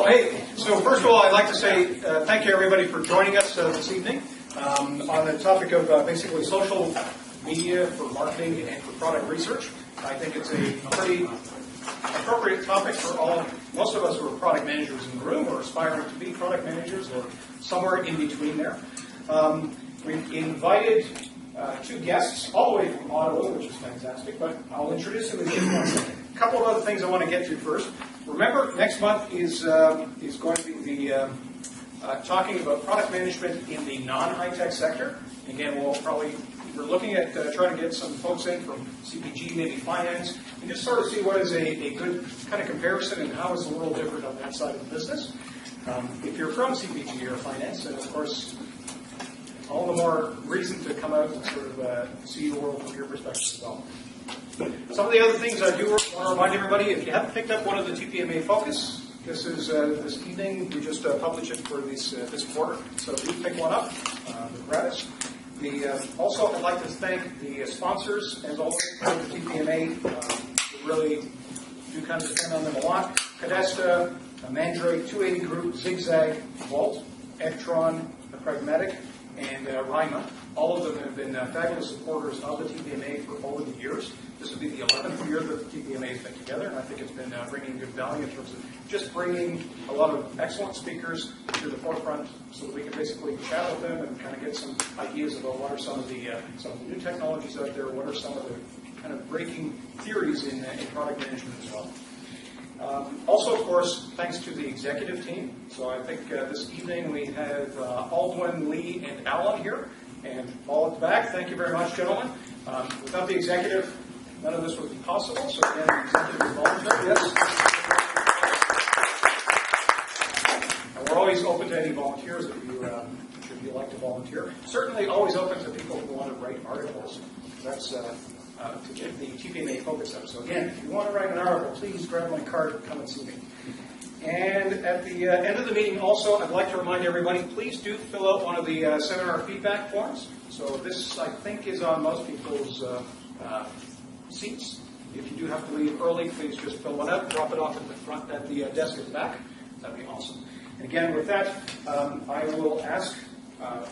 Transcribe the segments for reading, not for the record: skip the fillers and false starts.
Well, hey, so first of all, I'd like to say thank you, everybody, for joining us this evening on the topic of basically social media for marketing and for product research. I think it's a pretty appropriate topic for most of us who are product managers in the room or aspiring to be product managers or somewhere in between there. We've invited two guests all the way from Ottawa, which is fantastic, but I'll introduce them in just one second. A couple of other things I want to get to first. Remember, next month is going to be the talking about product management in the non-high-tech sector. Again, we're looking at trying to get some folks in from CPG, maybe finance, and just sort of see what is a good kind of comparison and how is the world different on that side of the business. If you're from CPG or finance, then of course, all the more reason to come out and sort of see the world from your perspective as well. Some of the other things I do want to remind everybody, if you haven't picked up one of the TPMA Focus, this is this evening. We just published it for this quarter, so do pick one up. They're gratis. Also, I'd like to thank the sponsors, as always, for the TPMA. We really do kind of depend on them a lot. Cadesta, Mandrake, 280 Group, Zigzag, Vault, Ectron, Pragmatic, and Rima. All of them have been fabulous supporters of the TPMA for over the years. This will be the 11th year that the TPMA has been together, and I think it's been bringing good value in terms of just bringing a lot of excellent speakers to the forefront so that we can basically chat with them and kind of get some ideas about what are some of the new technologies out there, what are some of the kind of breaking theories in product management as well. Also, of course, thanks to the executive team. So I think this evening we have Aldwin, Lee, and Alan here. And Paul at the back. Thank you very much, gentlemen. Without the executive, none of this would be possible. So again, the executive is voluntary. Yes. And we're always open to any volunteers if you like to volunteer. Certainly always open to people who want to write articles. That's to get the TPMA Focus up. So again, if you want to write an article, please grab my card and come and see me. And at the end of the meeting also, I'd like to remind everybody, please do fill out one of the seminar feedback forms. So this, I think, is on most people's seats. If you do have to leave early, please just fill one out, drop it off at the front, at the desk at the back. That'd be awesome. And again, with that, I will ask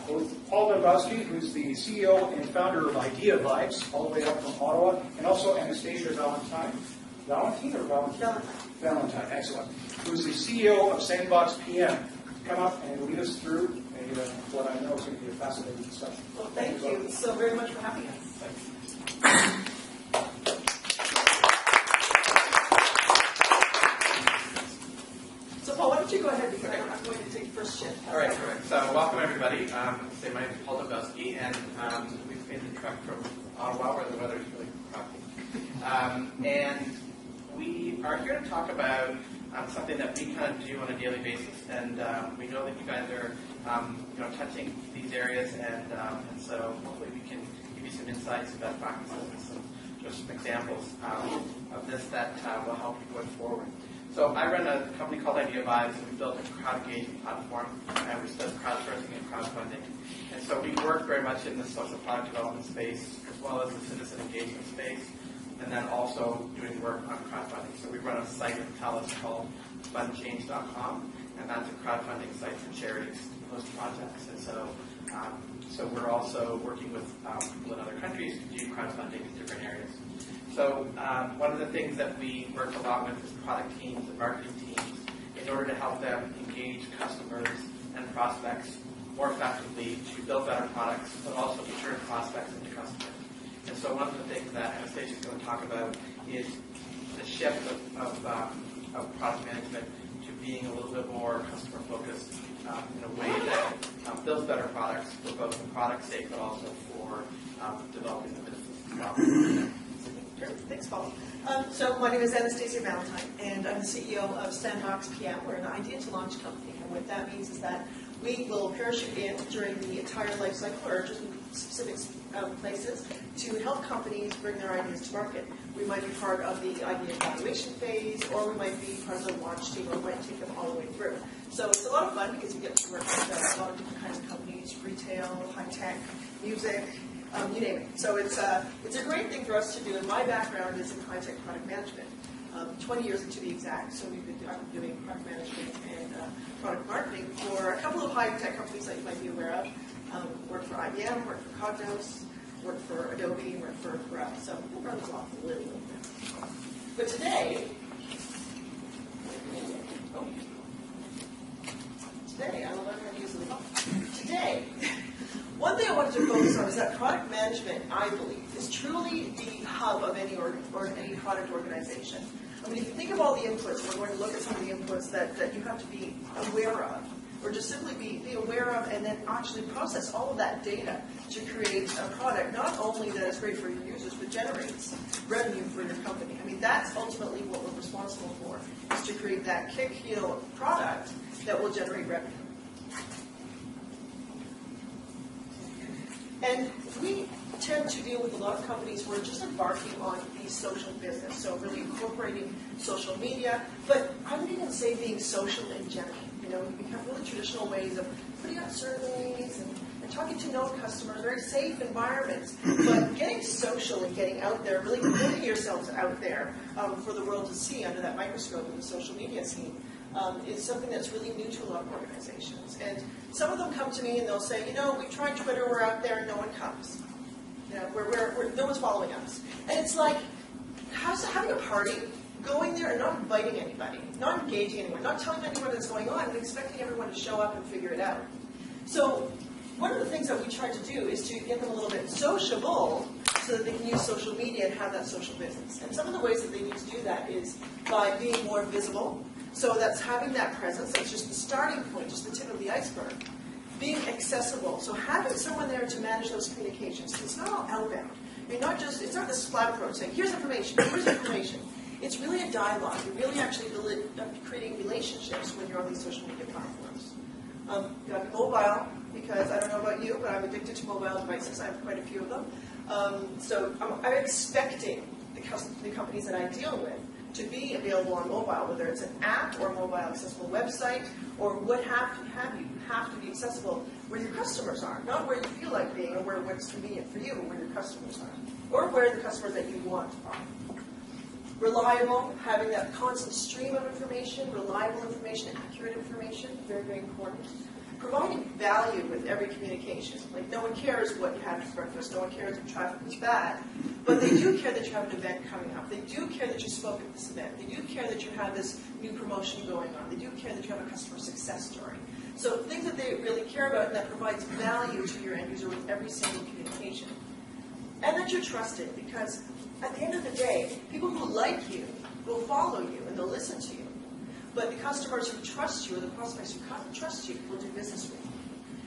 both Paul Dombrowski, who's the CEO and founder of Idea Vibes, all the way up from Ottawa, and also Anastasia Valentine. Valentine or Valentine? Valentine, excellent. Who's the CEO of Sandbox PM, to come up and lead us through what I know is going to be a fascinating discussion. Well, thank you so very much for having us. So, Paul, why don't you go ahead because I'm going to take the first shift. All right, perfect. So, welcome everybody. My name is Paul Dombrowski, and we've made the trek from Ottawa, where the weather is really crappy. And we are here to talk about something that we kind of do on a daily basis, and we know that you guys are, touching these areas, and so hopefully we can give you some insights, some best practices, and some examples of this that will help you going forward. So I run a company called Idea Vibes, and we built a crowd engagement platform, and we study crowdsourcing and crowdfunding. And so we work very much in the social product development space, as well as the citizen engagement space, and then also doing work on crowdfunding. So we run a site in Dallas called fundchange.com, and that's a crowdfunding site for charities to host projects. And so we're also working with people in other countries to do crowdfunding in different areas. So one of the things that we work a lot with is product teams and marketing teams in order to help them engage customers and prospects more effectively to build better products, but also to turn prospects into customers. And so one of the things that Anastasia is going to talk about is the shift of product management to being a little bit more customer-focused in a way that builds better products for both the product's sake, but also for developing the business as well. Thanks, Paul. So my name is Anastasia Valentine, and I'm the CEO of Sandbox PM. We're an idea-to-launch company, and what that means is that we will parachute in during the entire life cycle, or just in specific places, to help companies bring their ideas to market. We might be part of the idea evaluation phase, or we might be part of the launch team, or we might take them all the way through. So it's a lot of fun because we get to work with a lot of different kinds of companies, retail, high-tech, music, you name it. So it's a great thing for us to do. And my background is in high-tech product management, 20 years to be exact. So I've been doing product management and product marketing for a couple of high-tech companies that you might be aware of. Worked for IBM, worked for Cognos, worked for Adobe, worked for Ralph. So we'll run this off a little bit. But today, I will learn how to use the phone. Today, one thing I wanted to focus on is that product management, I believe, is truly the hub of any product organization. I mean, if you think of all the inputs, we're going to look at some of the inputs that you have to be aware of, or just simply be aware of and then actually process all of that data to create a product, not only that is great for your users, but generates revenue for your company. I mean, that's ultimately what we're responsible for, is to create that kick-heel product that will generate revenue. And we tend to deal with a lot of companies who are just embarking on the social business, so really incorporating social media, but I would even say being social in general. You know, we have really traditional ways of putting out surveys and talking to known customers, very safe environments, but getting social and getting out there, really putting yourselves out there for the world to see under that microscope of the social media scene. Is something that's really new to a lot of organizations. And some of them come to me and they'll say, you know, we tried Twitter, we're out there, and no one comes. You know, no one's following us. And it's like having a party, going there and not inviting anybody, not engaging anyone, not telling anyone what's going on, and expecting everyone to show up and figure it out. So one of the things that we try to do is to get them a little bit sociable so that they can use social media and have that social business. And some of the ways that they need to do that is by being more visible. So that's having that presence. That's just the starting point, just the tip of the iceberg. Being accessible. So having someone there to manage those communications. It's not all outbound. You're not just, it's not the splat approach saying, here's information. It's really a dialogue. You're really actually creating relationships when you're on these social media platforms. You got to be mobile, because I don't know about you, but I'm addicted to mobile devices. I have quite a few of them. So I'm expecting the companies that I deal with to be available on mobile, whether it's an app or a mobile accessible website, or what have you have to be accessible where your customers are, not where you feel like being or where it's convenient for you, where your customers are, or where the customers that you want are. Reliable, having that constant stream of information, reliable information, accurate information, very, very important. Providing value with every communication. Like, no one cares what you had for breakfast, no one cares if traffic was bad, but they do care that you have an event coming up. They do care that you spoke at this event. They do care that you have this new promotion going on. They do care that you have a customer success story. So things that they really care about and that provides value to your end user with every single communication. And that you're trusted, because at the end of the day, people who like you will follow you and they'll listen to you. But the customers who trust you, or the prospects who trust you, will do business with you.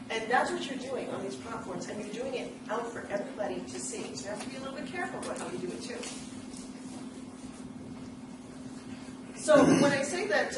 And that's what you're doing on these platforms, and you're doing it out for everybody to see. So you have to be a little bit careful about how you do it too. So when I say that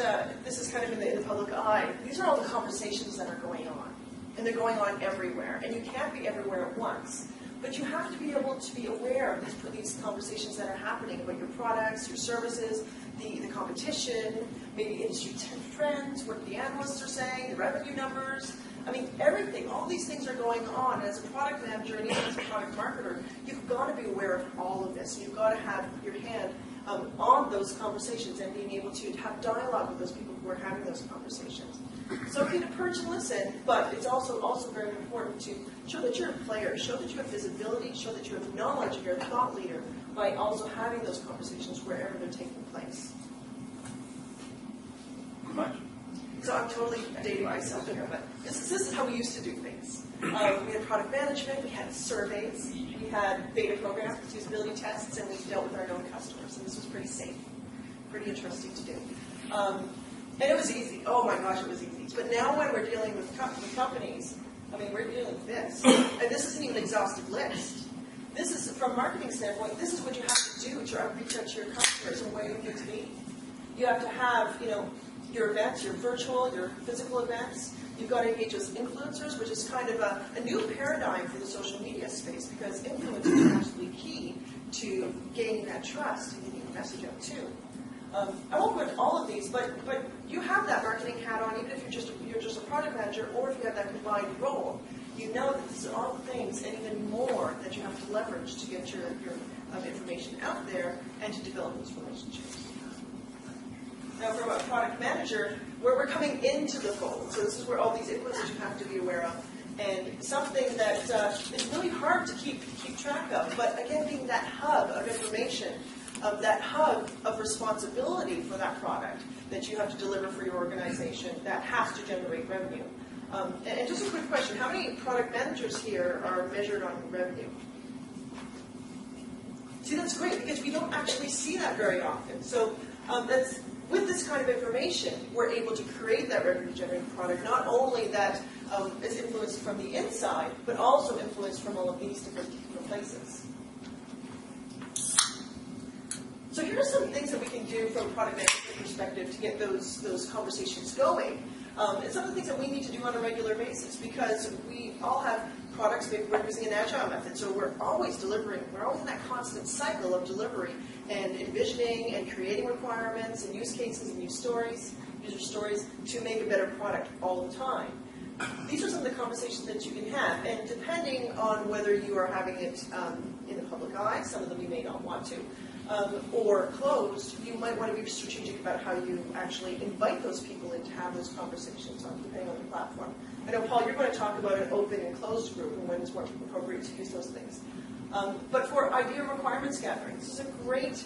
this is kind of in the public eye, these are all the conversations that are going on. And they're going on everywhere. And you can't be everywhere at once. But you have to be able to be aware of these conversations that are happening about your products, your services, the competition, maybe industry trends, what the analysts are saying, the revenue numbers. I mean, everything, all these things are going on. And as a product manager and even as a product marketer, you've got to be aware of all of this. You've got to have your hand on those conversations and being able to have dialogue with those people who are having those conversations. So okay to purge and listen, but it's also very important to show that you're a player, show that you have visibility, show that you have knowledge, you're a thought leader, by also having those conversations wherever they're taking place. So I'm totally dating myself here, but this is how we used to do things. We had product management, we had surveys, we had beta programs, usability tests, and we dealt with our known customers. And this was pretty safe, pretty interesting to do. And it was easy. Oh my gosh, it was easy. But now when we're dealing with companies, I mean, we're dealing with this. And this isn't even an exhaustive list. This is, from a marketing standpoint, this is what you have to do to reach out to your customers and where you need to be. You have to have, your events, your virtual, your physical events. You've got to engage with influencers, which is kind of a new paradigm for the social media space, because influencers are absolutely key to gaining that trust and getting your message out too. I won't go into all of these, but you have that marketing hat on, even if you're just a product manager, or if you have that combined role. You know that these are all the things and even more that you have to leverage to get your information out there and to develop those relationships. Now, from a product manager, we're coming into the fold. So this is where all these inputs that you have to be aware of. And something that is really hard to keep track of, but again, being that hub of information, that hub of responsibility for that product that you have to deliver for your organization, that has to generate revenue. And just a quick question, how many product managers here are measured on revenue? See, that's great, because we don't actually see that very often. So with this kind of information, we're able to create that revenue-generating product, not only that is influenced from the inside, but also influenced from all of these different places. So here are some things that we can do from a product management perspective to get those conversations going. And some of the things that we need to do on a regular basis, because we all have products, maybe we're using an agile method, so we're always delivering, we're always in that constant cycle of delivery and envisioning and creating requirements and use cases and user stories to make a better product all the time. These are some of the conversations that you can have, and depending on whether you are having it in the public eye, some of them you may not want to, or closed, you might want to be strategic about how you actually invite those people in to have those conversations, depending on the platform. I know, Paul, you're going to talk about an open and closed group and when it's more appropriate to use those things. But for idea requirements gathering, this is a great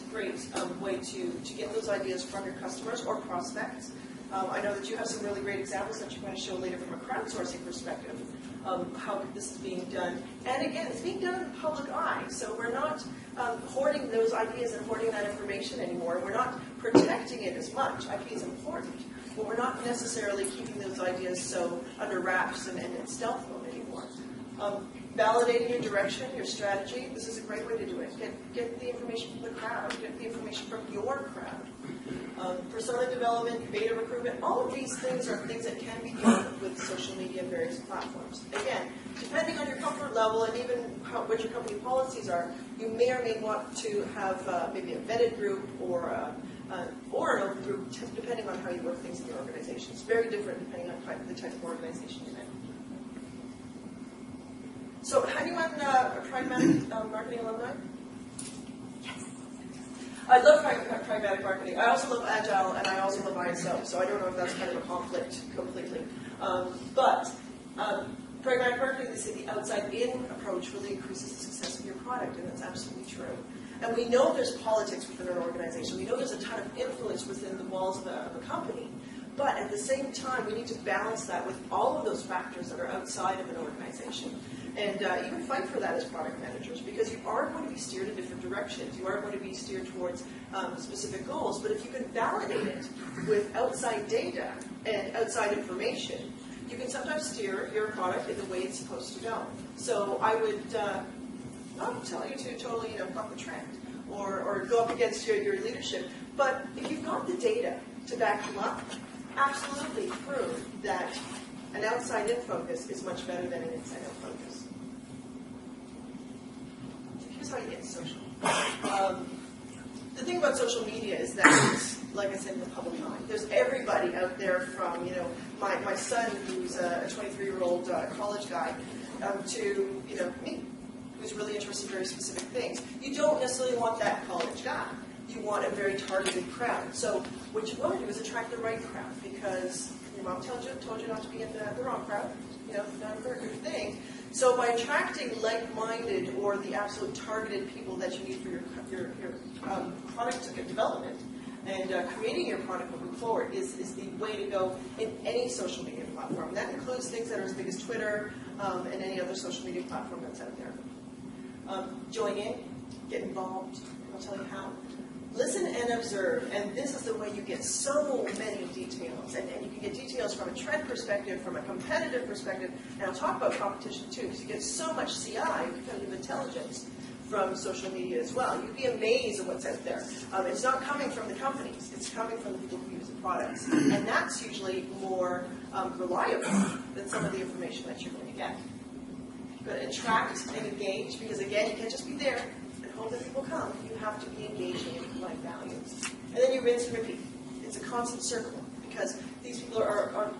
way to get those ideas from your customers or prospects. I know that you have some really great examples that you're going to show later from a crowdsourcing perspective, how this is being done. And again, it's being done in the public eye, so we're not hoarding those ideas and hoarding that information anymore. We're not protecting it as much. IP is important, but we're not necessarily keeping those ideas so under wraps and in stealth mode anymore. Validating your direction, your strategy, this is a great way to do it. Get the information from the crowd, get the information from your crowd. Persona development, beta recruitment, all of these things are things that can be done with social media and various platforms. Again, depending on your comfort level and even what your company policies are, you may or may want to have maybe a vetted group or an open group, depending on how you work things in your organization. It's very different depending on the type of organization you're in. So, anyone pragmatic marketing alumni? Yes. I love pragmatic marketing. I also love agile, and I also love ISO. So I don't know if that's kind of a conflict completely. But pragmatic marketing, they say the outside-in approach really increases the success of your product, and that's absolutely true. And we know there's politics within an organization. We know there's a ton of influence within the walls of a company. But at the same time, we need to balance that with all of those factors that are outside of an organization. And even fight for that as product managers, because you are going to be steered in different directions. You are going to be steered towards specific goals. But if you can validate it with outside data and outside information, you can sometimes steer your product in the way it's supposed to go. So I would not tell you to totally buck the trend or go up against your leadership. But if you've got the data to back you up, absolutely prove that an outside-in focus is much better than an inside-out focus. So here's how you get social. The thing about social media is that it's, like I said, in the public eye. There's everybody out there from, my son, who's a 23-year-old college guy, to, me, who's really interested in very specific things. You don't necessarily want that college guy. You want a very targeted crowd. So what you want to do is attract the right crowd, because your mom told you not to be in the wrong crowd. Not a very good thing. So by attracting like-minded or the absolute targeted people that you need for your product development and creating your product moving forward is the way to go in any social media platform. And that includes things that are as big as Twitter and any other social media platform that's out there. Join in, get involved. I'll tell you how. Listen and observe, and this is the way you get so many details. And you can get details from a trend perspective, from a competitive perspective, and I'll talk about competition too, because you get so much CI, competitive intelligence, from social media as well. You'd be amazed at what's out there. It's not coming from the companies, it's coming from the people who use the products. And that's usually more reliable than some of the information that you're going to get. You're going to attract and engage, because again, you can't just be there and hope that people come. You have to be engaging in like values. And then you rinse and repeat. It's a constant circle, because these people are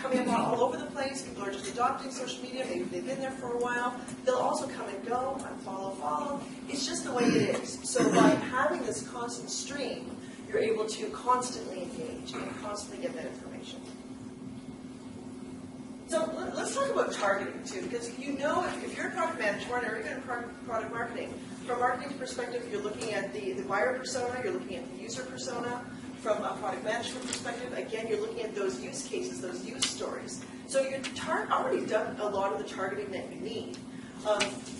coming up all over the place. People are just adopting social media. Maybe they've been there for a while. They'll also come and go, unfollow. It's just the way it is. So by having this constant stream, you're able to constantly engage and constantly get that information. information. So let's talk about targeting too, because you know if you're a product manager or even in product marketing, from a marketing perspective, you're looking at the buyer persona, you're looking at the user persona. From a product management perspective, again, you're looking at those use cases, those use stories. So you've already done a lot of the targeting that you need.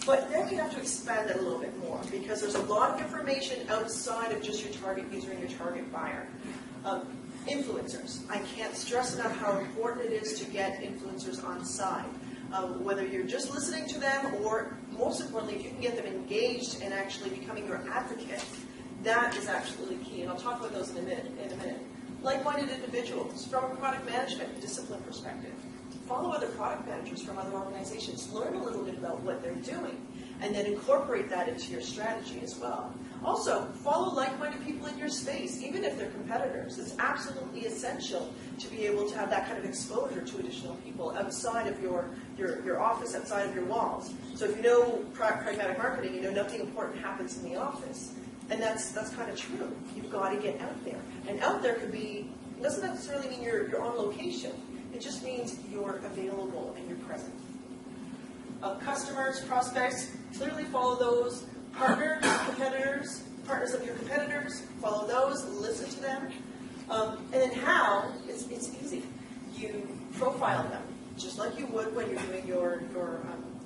But then you have to expand that a little bit more, because there's a lot of information outside of just your target user and your target buyer. Influencers. I can't stress enough how important it is to get influencers on side. Whether you're just listening to them, or most importantly, if you can get them engaged and actually becoming your advocate, that is absolutely key. And I'll talk about those in a minute. Like-minded individuals from a product management discipline perspective. Follow other product managers from other organizations. Learn a little bit about what they're doing, and then incorporate that into your strategy as well. Also, follow like-minded people in your space, even if they're competitors. It's absolutely essential to be able to have that kind of exposure to additional people outside of your office, outside of your walls. So if you know pragmatic marketing, you know nothing important happens in the office. And that's kind of true. You've got to get out there. And out there could be, doesn't necessarily mean you're on location. It just means you're available and you're present. Customers, prospects, clearly follow those. Partners of your competitors, follow those, listen to them. And then how, it's easy. You profile them, just like you would when you're doing your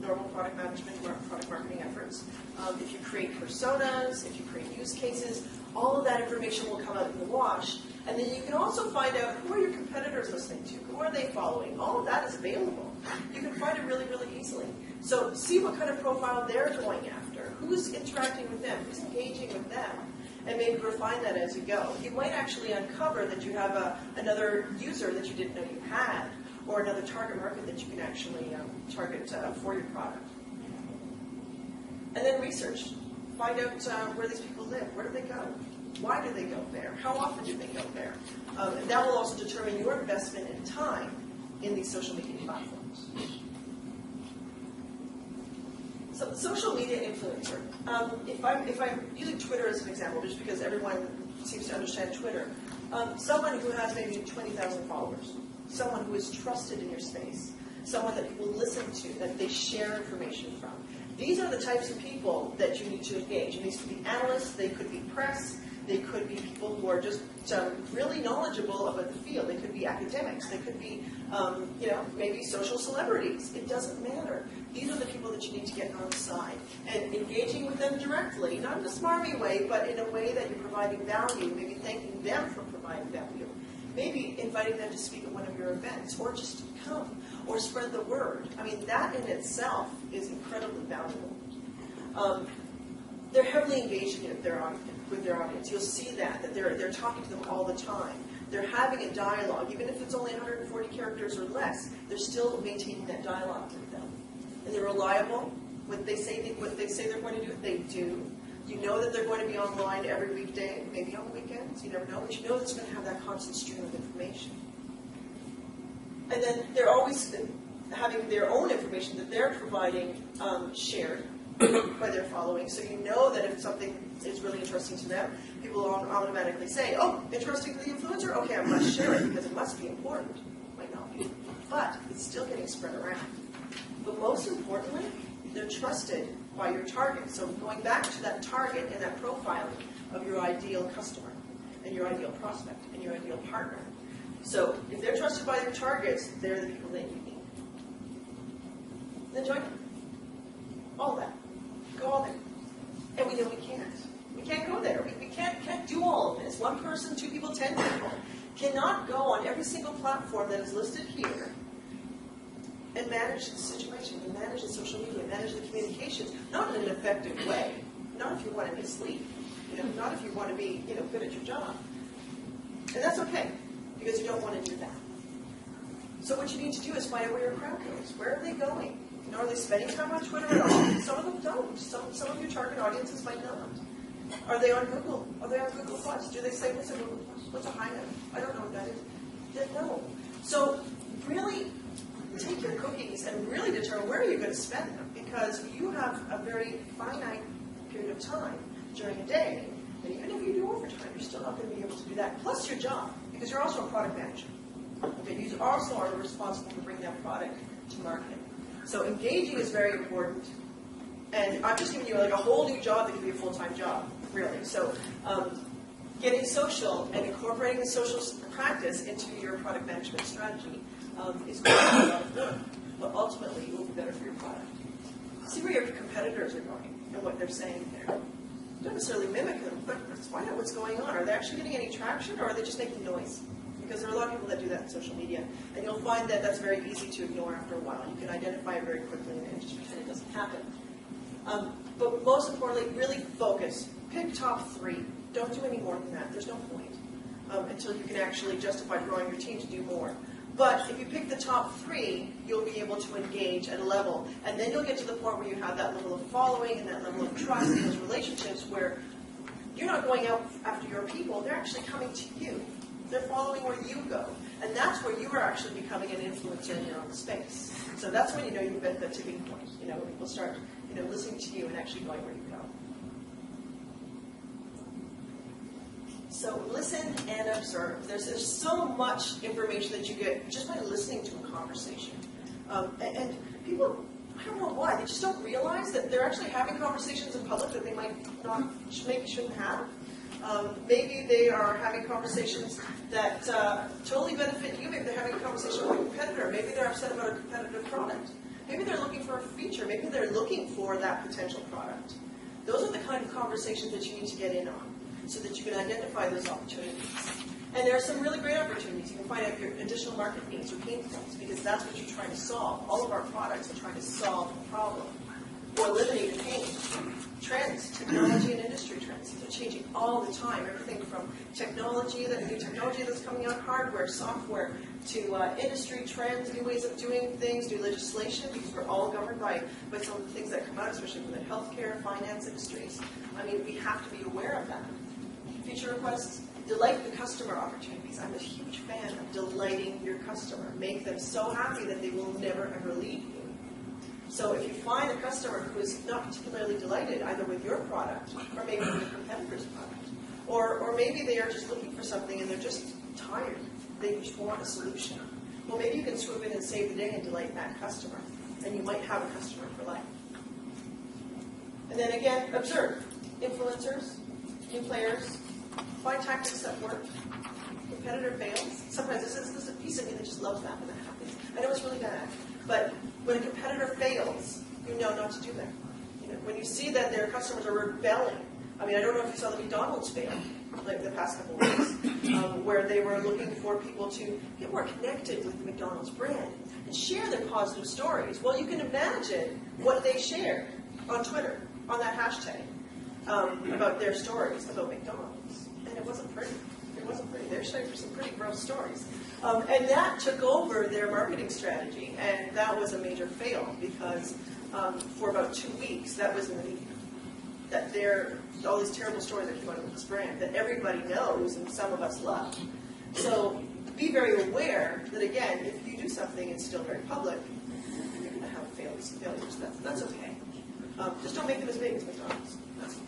normal product management or product marketing efforts. If you create personas, if you create use cases, all of that information will come out in the wash. And then you can also find out who are your competitors listening to, who are they following. All of that is available. You can find it really, really easily. So see what kind of profile they're going after, who's interacting with them, who's engaging with them, and maybe refine that as you go. You might actually uncover that you have another user that you didn't know you had, or another target market that you can actually target for your product. And then research. Find out where these people live. Where do they go? Why do they go there? How often do they go there? And that will also determine your investment in time in these social media platforms. So, social media influencer. If I'm using Twitter as an example, just because everyone seems to understand Twitter, someone who has maybe 20,000 followers, someone who is trusted in your space, someone that people listen to, that they share information from. These are the types of people that you need to engage. And these could be analysts, they could be press, they could be people who are just really knowledgeable about the field. They could be academics. They could be, maybe social celebrities. It doesn't matter. These are the people that you need to get on side. And engaging with them directly, not in a smarmy way, but in a way that you're providing value, maybe thanking them for providing value. Maybe inviting them to speak at one of your events, or just come, or spread the word. I mean, that in itself is incredibly valuable. They're heavily engaged with their audience. You'll see that they're talking to them all the time. They're having a dialogue, even if it's only 140 characters or less. They're still maintaining that dialogue with them, and they're reliable. What they say they're going to do, they do. You know that they're going to be online every weekday, maybe on the weekends. You never know, but you know it's going to have that constant stream of information. And then they're always having their own information that they're providing shared by their following. So you know that if something is really interesting to them, people will automatically say, oh, interesting to the influencer? Okay, I must share it because it must be important. Might not be. But it's still getting spread around. But most importantly, they're trusted by your target. So going back to that target and that profiling of your ideal customer and your ideal prospect and your ideal partner. So if they're trusted by your targets, they're the people that you need. Then join them. All that. Go all there. And we know we can't. We can't go there. We can't do all of this. One person, 2 people, 10 people cannot go on every single platform that is listed here and manage the situation, and manage the social media, manage the communications, not in an effective way, not if you want to mislead, not if you want to be, good at your job. And that's okay, because you don't want to do that. So what you need to do is find out where your crowd goes. Where are they going? Are they spending time on Twitter at all? Some of them don't. Some of your target audiences might not. Are they on Google? Are they on Google Plus? Do they say, what's a Google Plus? What's a Hangout? I don't know what that is. They know. So really take your cookies and really determine where you're going to spend them, because you have a very finite period of time during a day, and even if you do overtime, you're still not going to be able to do that, plus your job, because you're also a product manager. Okay, you also are responsible for bringing that product to market. So engaging is very important. And I'm just giving you like a whole new job that can be a full-time job, really. So getting social and incorporating the social practice into your product management strategy is going to be a lot of work, but ultimately it will be better for your product. See where your competitors are going and what they're saying there. Don't necessarily mimic them, but let's find out what's going on. Are they actually getting any traction, or are they just making noise? Because there are a lot of people that do that in social media, and you'll find that that's very easy to ignore after a while. You can identify it very quickly and just pretend it doesn't happen. But most importantly, really focus. Pick top 3. Don't do any more than that. There's no point until you can actually justify growing your team to do more. But if you pick the top 3, you'll be able to engage at a level. And then you'll get to the point where you have that level of following and that level of trust and those relationships where you're not going out after your people. They're actually coming to you. They're following where you go. And that's where you are actually becoming an influencer in your own space. So that's when you know you've hit the tipping point. When people start listening to you and actually going where you go. So listen and observe. There's so much information that you get just by listening to a conversation. And people, I don't know why, they just don't realize that they're actually having conversations in public that they might not, maybe shouldn't have. Maybe they are having conversations that totally benefit you. Maybe they're having a conversation with a competitor. Maybe they're upset about a competitive product. Maybe they're looking for a feature. Maybe they're looking for that potential product. Those are the kind of conversations that you need to get in on so that you can identify those opportunities. And there are some really great opportunities. You can find out your additional market needs or pain points because that's what you're trying to solve. All of our products are trying to solve a problem or eliminate a pain. Trends, technology and industry trends, they're changing all the time. Everything from technology, the new technology that's coming out, hardware, software, to industry trends, new ways of doing things, new legislation, because we're all governed by some of the things that come out, especially from the healthcare, finance industries. I mean, we have to be aware of that. Feature requests, delight the customer opportunities. I'm a huge fan of delighting your customer. Make them so happy that they will never ever leave you. So if you find a customer who is not particularly delighted either with your product or maybe with your competitor's product, or maybe they are just looking for something and they're just tired, they just want a solution, well, maybe you can swoop in and save the day and delight that customer, and you might have a customer for life. And then again, observe. Influencers, new players, find tactics that work. Competitor fails. Sometimes there's a piece of me that just loves that when that happens. I know it's really bad, but when a competitor fails, you know not to do that. When you see that their customers are rebelling, I mean, I don't know if you saw the McDonald's fail, like the past couple of weeks, where they were looking for people to get more connected with the McDonald's brand and share their positive stories. Well, you can imagine what they shared on Twitter, on that hashtag, about their stories about McDonald's. And it wasn't pretty. It wasn't pretty. They were sharing some pretty gross stories. And that took over their marketing strategy, and that was a major fail because for about 2 weeks, that was in the media. That all these terrible stories that came out of this brand that everybody knows and some of us love. So be very aware that, again, if you do something and it's still very public, you're going to have failures. That's okay. Just don't make them as big as McDonald's. That's okay.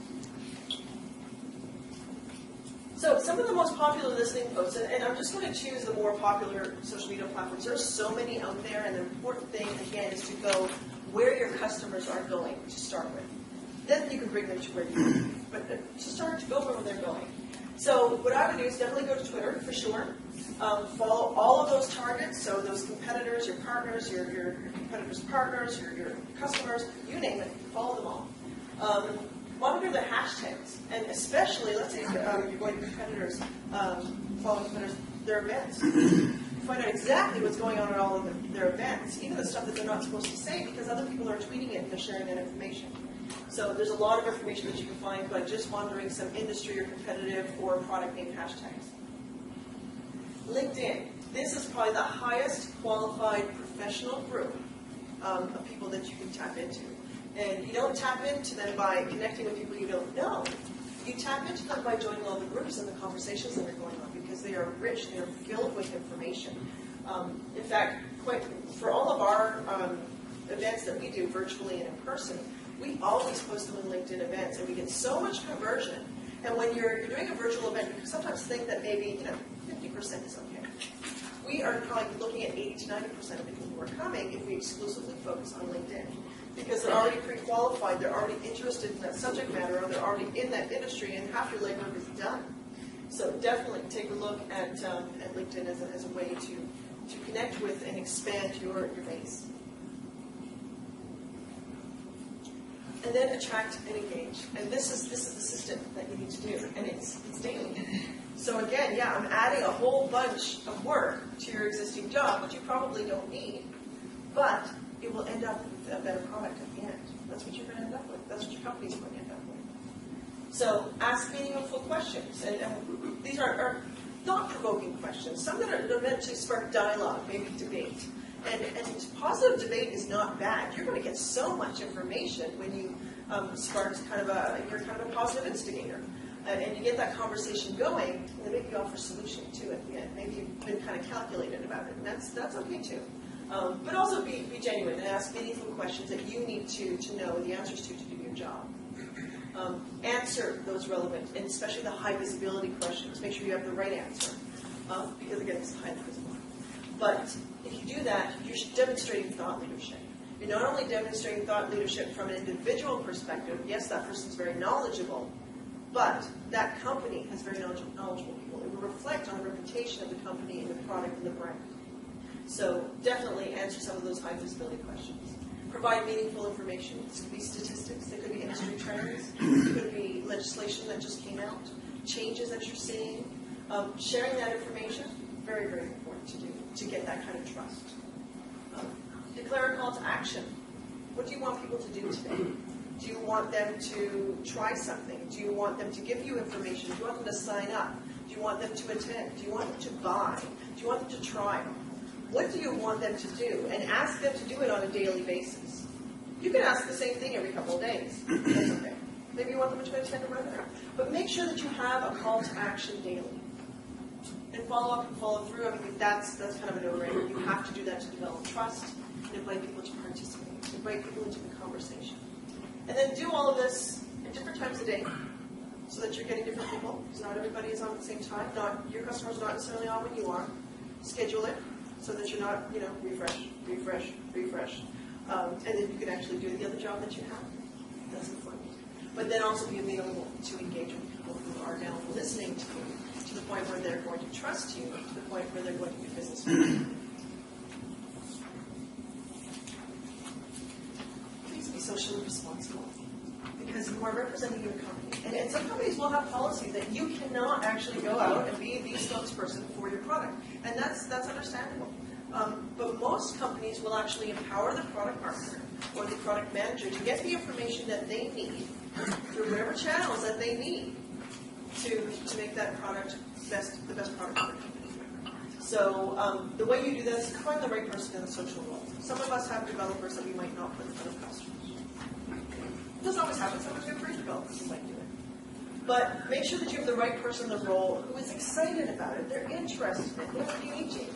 So some of the most popular listening posts, and I'm just going to choose the more popular social media platforms. There are so many out there, and the important thing, again, is to go where your customers are going to start with. Then you can bring them to where you are. But to start, to go where they're going. So what I would do is definitely go to Twitter, for sure. Follow all of those targets, so those competitors, your partners, your competitors' partners, your customers, you name it, follow them all. Monitor the hashtags, and especially, let's say you're going to competitors, following competitors, their events. Find out exactly what's going on at all of their events, even the stuff that they're not supposed to say, because other people are tweeting it and they're sharing that information. So there's a lot of information that you can find by just monitoring some industry or competitive or product name hashtags. LinkedIn. This is probably the highest qualified professional group of people that you can tap into. And you don't tap into them by connecting with people you don't know. You tap into them by joining all the groups and the conversations that are going on because they are rich, they are filled with information. In fact, for all of our events that we do virtually and in person, we always post them in LinkedIn events, and we get so much conversion. And when you're doing a virtual event, you can sometimes think that maybe 50% is okay. we are probably looking at 80 to 90% of the people who are coming if we exclusively focus on LinkedIn. Because they're already pre-qualified, they're already interested in that subject matter, or they're already in that industry, and half your legwork is done. So definitely take a look at LinkedIn as a way to connect with and expand your base. And then attract and engage. And this is the system that you need to do, and it's daily. So again, yeah, I'm adding a whole bunch of work to your existing job, which you probably don't need, but it will end up with a better product at the end. That's what you're going to end up with. That's what your company's going to end up with. So ask meaningful questions, and these are thought-provoking questions. Some that are meant to spark dialogue, maybe debate. And positive debate is not bad. You're going to get so much information when you spark you're kind of a positive instigator. And you get that conversation going, and then maybe you offer a solution too at the end. Maybe you've been kind of calculated about it, and that's okay too. But also be genuine and ask meaningful questions that you need to know the answers to do your job. Answer those relevant, and especially the high visibility questions. Make sure you have the right answer, because again, it's highly visible. But if you do that, you're demonstrating thought leadership. You're not only demonstrating thought leadership from an individual perspective, yes, that person's very knowledgeable, but that company has very knowledgeable people. It will reflect on the reputation of the company and the product and the brand. So definitely answer some of those high visibility questions. Provide meaningful information. This could be statistics, it could be industry trends, it could be legislation that just came out, changes that you're seeing. Sharing that information, very, very important to do to get that kind of trust. Declare a call to action. What do you want people to do today? Do you want them to try something? Do you want them to give you information? Do you want them to sign up? Do you want them to attend? Do you want them to buy? Do you want them to try? What do you want them to do? And ask them to do it on a daily basis. You can ask the same thing every couple of days. That's okay. Maybe you want them to attend a webinar. But make sure that you have a call to action daily. And follow up and follow through. I mean, that's kind of a no-brainer. You have to do that to develop trust and invite people to participate, invite people into the conversation. And then do all of this at different times a day so that you're getting different people, because not everybody is on at the same time. Your customers are not necessarily on when you are. Schedule it so that you're not, refresh. And then you can actually do the other job that you have. That's important. But then also be available to engage with people who are now listening to you, to the point where they're going to trust you, to the point where they're going to do business with you. Please be socially responsible, because you are representing your company. And some companies will have policies that you cannot actually go out and be the spokesperson for your product. And that's understandable. But most companies will actually empower the product marketer or the product manager to get the information that they need through whatever channels that they need to make that product the best product for the company. So the way you do that is find the right person in the social role. Some of us have developers that we might not put in front of customers. It doesn't always happen. Sometimes we have great developers who might do it. But make sure that you have the right person in the role who is excited about it. They're interested. They're engaging.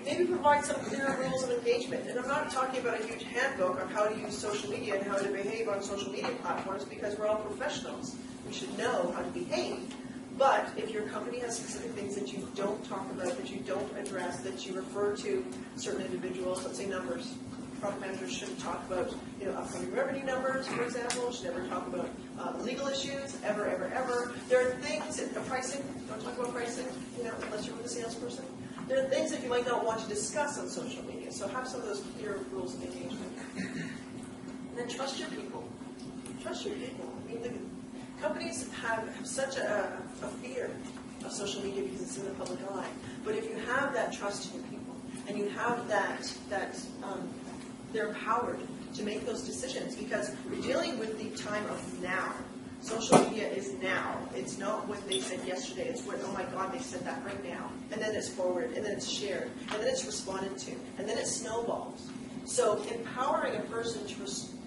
Maybe provide some clear rules of engagement. And I'm not talking about a huge handbook on how to use social media and how to behave on social media platforms, because we're all professionals. We should know how to behave. But if your company has specific things that you don't talk about, that you don't address, that you refer to certain individuals, let's say numbers. Product managers shouldn't talk about upcoming revenue numbers, for example. Should never talk about legal issues, ever. There are things, pricing, don't talk about pricing, unless you're with a salesperson. There are things that you might not want to discuss on social media, so have some of those clear rules of engagement. And then trust your people. Trust your people. I mean, companies have such a fear of social media because it's in the public eye. But if you have that trust in your people, and you have that they're empowered to make those decisions, because you're dealing with the time of now. Social media is now. It's not what they said yesterday. It's what, oh my God, they said that right now. And then it's forward, and then it's shared, and then it's responded to, and then it snowballs. So empowering a person to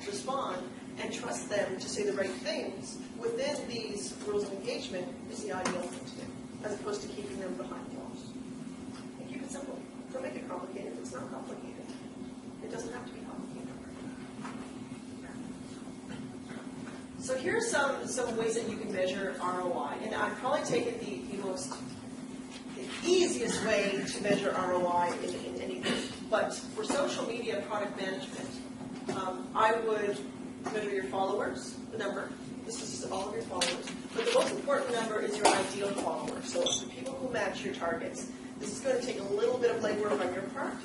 respond and trust them to say the right things within these rules of engagement is the ideal thing to do, as opposed to keeping them behind walls. And keep it simple. Don't make it complicated. It's not complicated. It doesn't have to be complicated. So here's some ways that you can measure ROI. And I've probably taken the easiest way to measure ROI in anything. But for social media product management, I would measure your followers, the number. This is all of your followers. But the most important number is your ideal follower. So it's the people who match your targets. This is going to take a little bit of legwork on your part.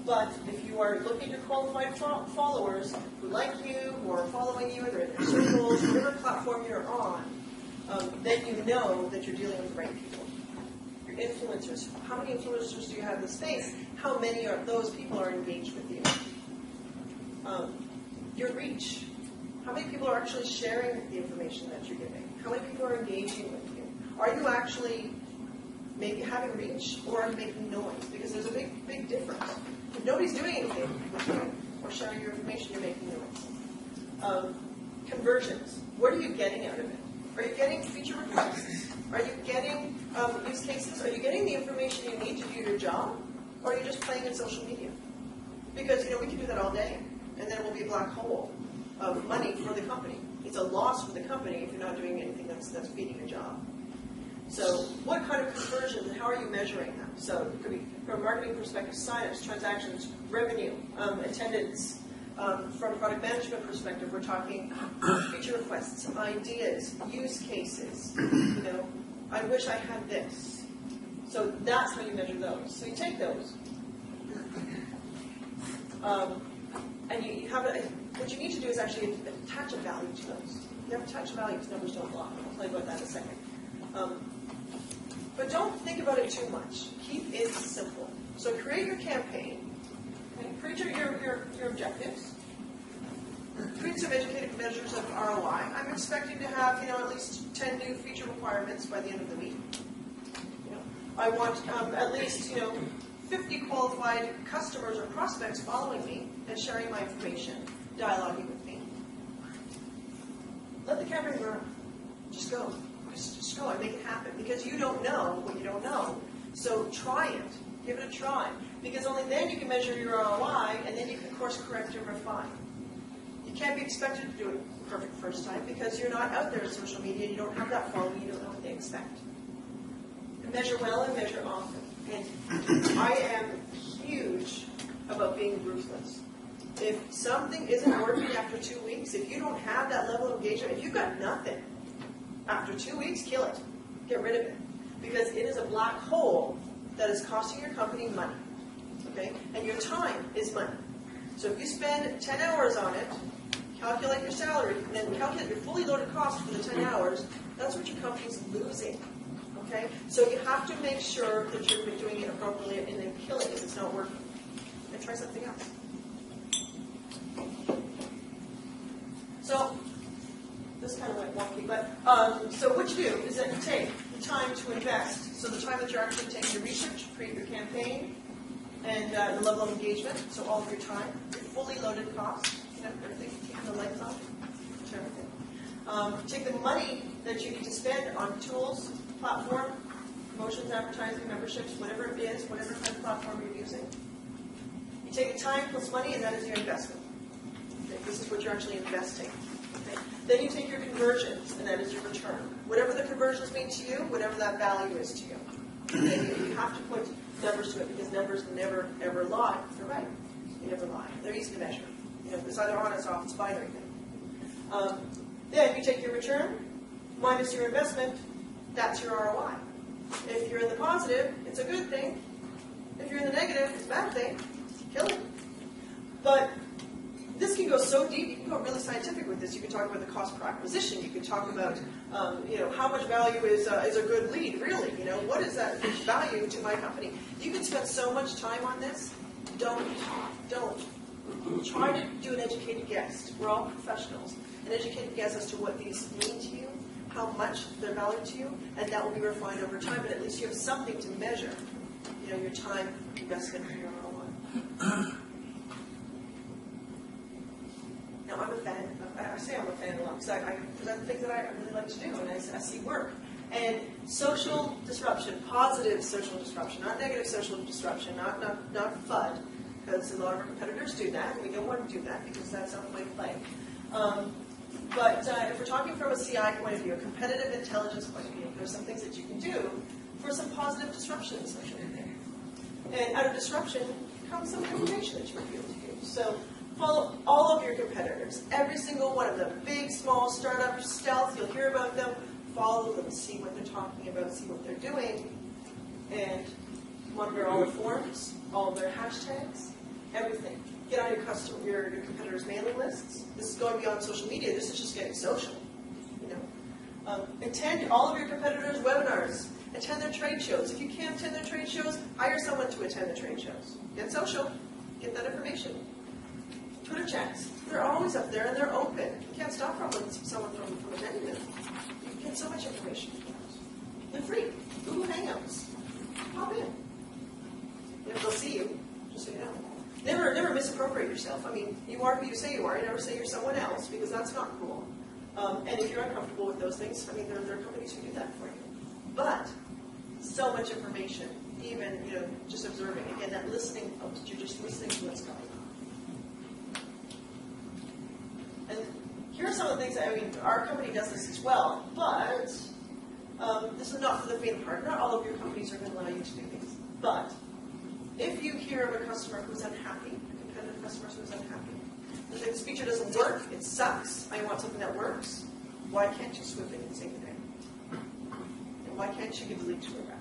But if you are looking to qualified followers who like you, who are following you, they're in their circles, whatever platform you're on, then you know that you're dealing with the right people. Your influencers. How many influencers do you have in the space? How many of those people are engaged with you? Your reach. How many people are actually sharing the information that you're giving? How many people are engaging with you? Are you actually maybe having reach, or are you making noise? Because there's a big difference. If nobody's doing anything with you or sharing your information, you're making noise. Conversions. What are you getting out of it? Are you getting feature requests? Are you getting use cases? Are you getting the information you need to do your job? Or are you just playing in social media? Because we can do that all day, and then it will be a black hole of money for the company. It's a loss for the company if you're not doing anything that's feeding your job. So what kind of conversions and how are you measuring them? So it could be from a marketing perspective, signups, transactions, revenue, attendance. From a product management perspective, we're talking feature requests, ideas, use cases. I wish I had this. So that's how you measure those. So you take those. And you have what you need to do is actually attach a value to those. You have to attach value because numbers don't lie. I'll tell you about that in a second. But don't think about it too much. Keep it simple. So create your campaign. Okay? Create your objectives. Create some educated measures of ROI. I'm expecting to have at least 10 new feature requirements by the end of the week. I want at least 50 qualified customers or prospects following me and sharing my information, dialoguing with me. Let the campaign run. Just go. Just go and make it happen. Because you don't know what you don't know. So try it. Give it a try. Because only then you can measure your ROI, and then you can course correct and refine. You can't be expected to do it perfect first time because you're not out there in social media, you don't have that following, you don't know what they expect. And measure well and measure often. And I am huge about being ruthless. If something isn't working after 2 weeks, if you don't have that level of engagement, if you've got nothing, after 2 weeks, kill it. Get rid of it. Because it is a black hole that is costing your company money. Okay? And your time is money. So if you spend 10 hours on it, calculate your salary, and then calculate your fully loaded cost for the 10 hours, that's what your company's losing. Okay? So you have to make sure that you're doing it appropriately and then kill it if it's not working. And try something else. So, this kind of went wonky, but so what you do is that you take the time to invest. So the time that you're actually taking to research, create your campaign, and the level of engagement, so all of your time, your fully loaded costs, everything, keeping the lights on, everything. Take the money that you need to spend on tools, platform, promotions, advertising, memberships, whatever it is, whatever kind of platform you're using. You take the time plus money, and that is your investment. Okay, this is what you're actually investing. Okay. Then you take your conversions, and that is your return. Whatever the conversions mean to you, whatever that value is to you. Okay, you have to put numbers to it because numbers never, ever lie. They're right. They never lie. They're easy to measure. It's either on, it's off, it's binary thing. Then you take your return minus your investment, that's your ROI. If you're in the positive, it's a good thing. If you're in the negative, it's a bad thing. Kill it. But this can go so deep, you can go really scientific with this. You can talk about the cost per acquisition. You can talk about, how much value is a good lead, really. What is that value to my company? You can spend so much time on this. Don't. Try to do an educated guess. We're all professionals. An educated guess as to what these mean to you, how much they're valued to you, and that will be refined over time, but at least you have something to measure, your time investment and your ROI. Now, I'm a fan. I say I'm a fan a lot because I present things that I really like to do, and I see work. And social disruption, positive social disruption, not negative social disruption, not FUD, because a lot of our competitors do that, and we don't want to do that because that's not the way to play. But if we're talking from a CI point of view, a competitive intelligence point of view, there's some things that you can do for some positive disruption in social media. And out of disruption comes some information that you might be able to use. So follow all of your competitors, every single one of them, big, small, startup, stealth, you'll hear about them, follow them, see what they're talking about, see what they're doing, and monitor all the forums, all of their hashtags, everything. Get on your competitors' mailing lists. This is going beyond social media. This is just getting social. You know, attend all of your competitors' webinars. Attend their trade shows. If you can't attend their trade shows, hire someone to attend the trade shows. Get social. Get that information. Twitter chats. They're always up there and they're open. You can't stop someone from attending them. You can get so much information. They're free. Google Hangouts. Pop in. You know, they'll see you, just so you know. Never misappropriate yourself. I mean, you are who you say you are. You never say you're someone else, because that's not cool. And if you're uncomfortable with those things, I mean, there are companies who do that for you. But so much information, even, you know, just observing. Again, that listening, you're just listening to what's going on. And here are some of the things that, I mean, our company does this as well, but this is not for the faint of heart. Not all of your companies are going to allow you to do things. But if you hear of a customer who's unhappy, a competitive customer who's unhappy, that this feature doesn't work, it sucks, I want something that works, why can't you swoop in and save the day? And why can't you give the lead to a rep?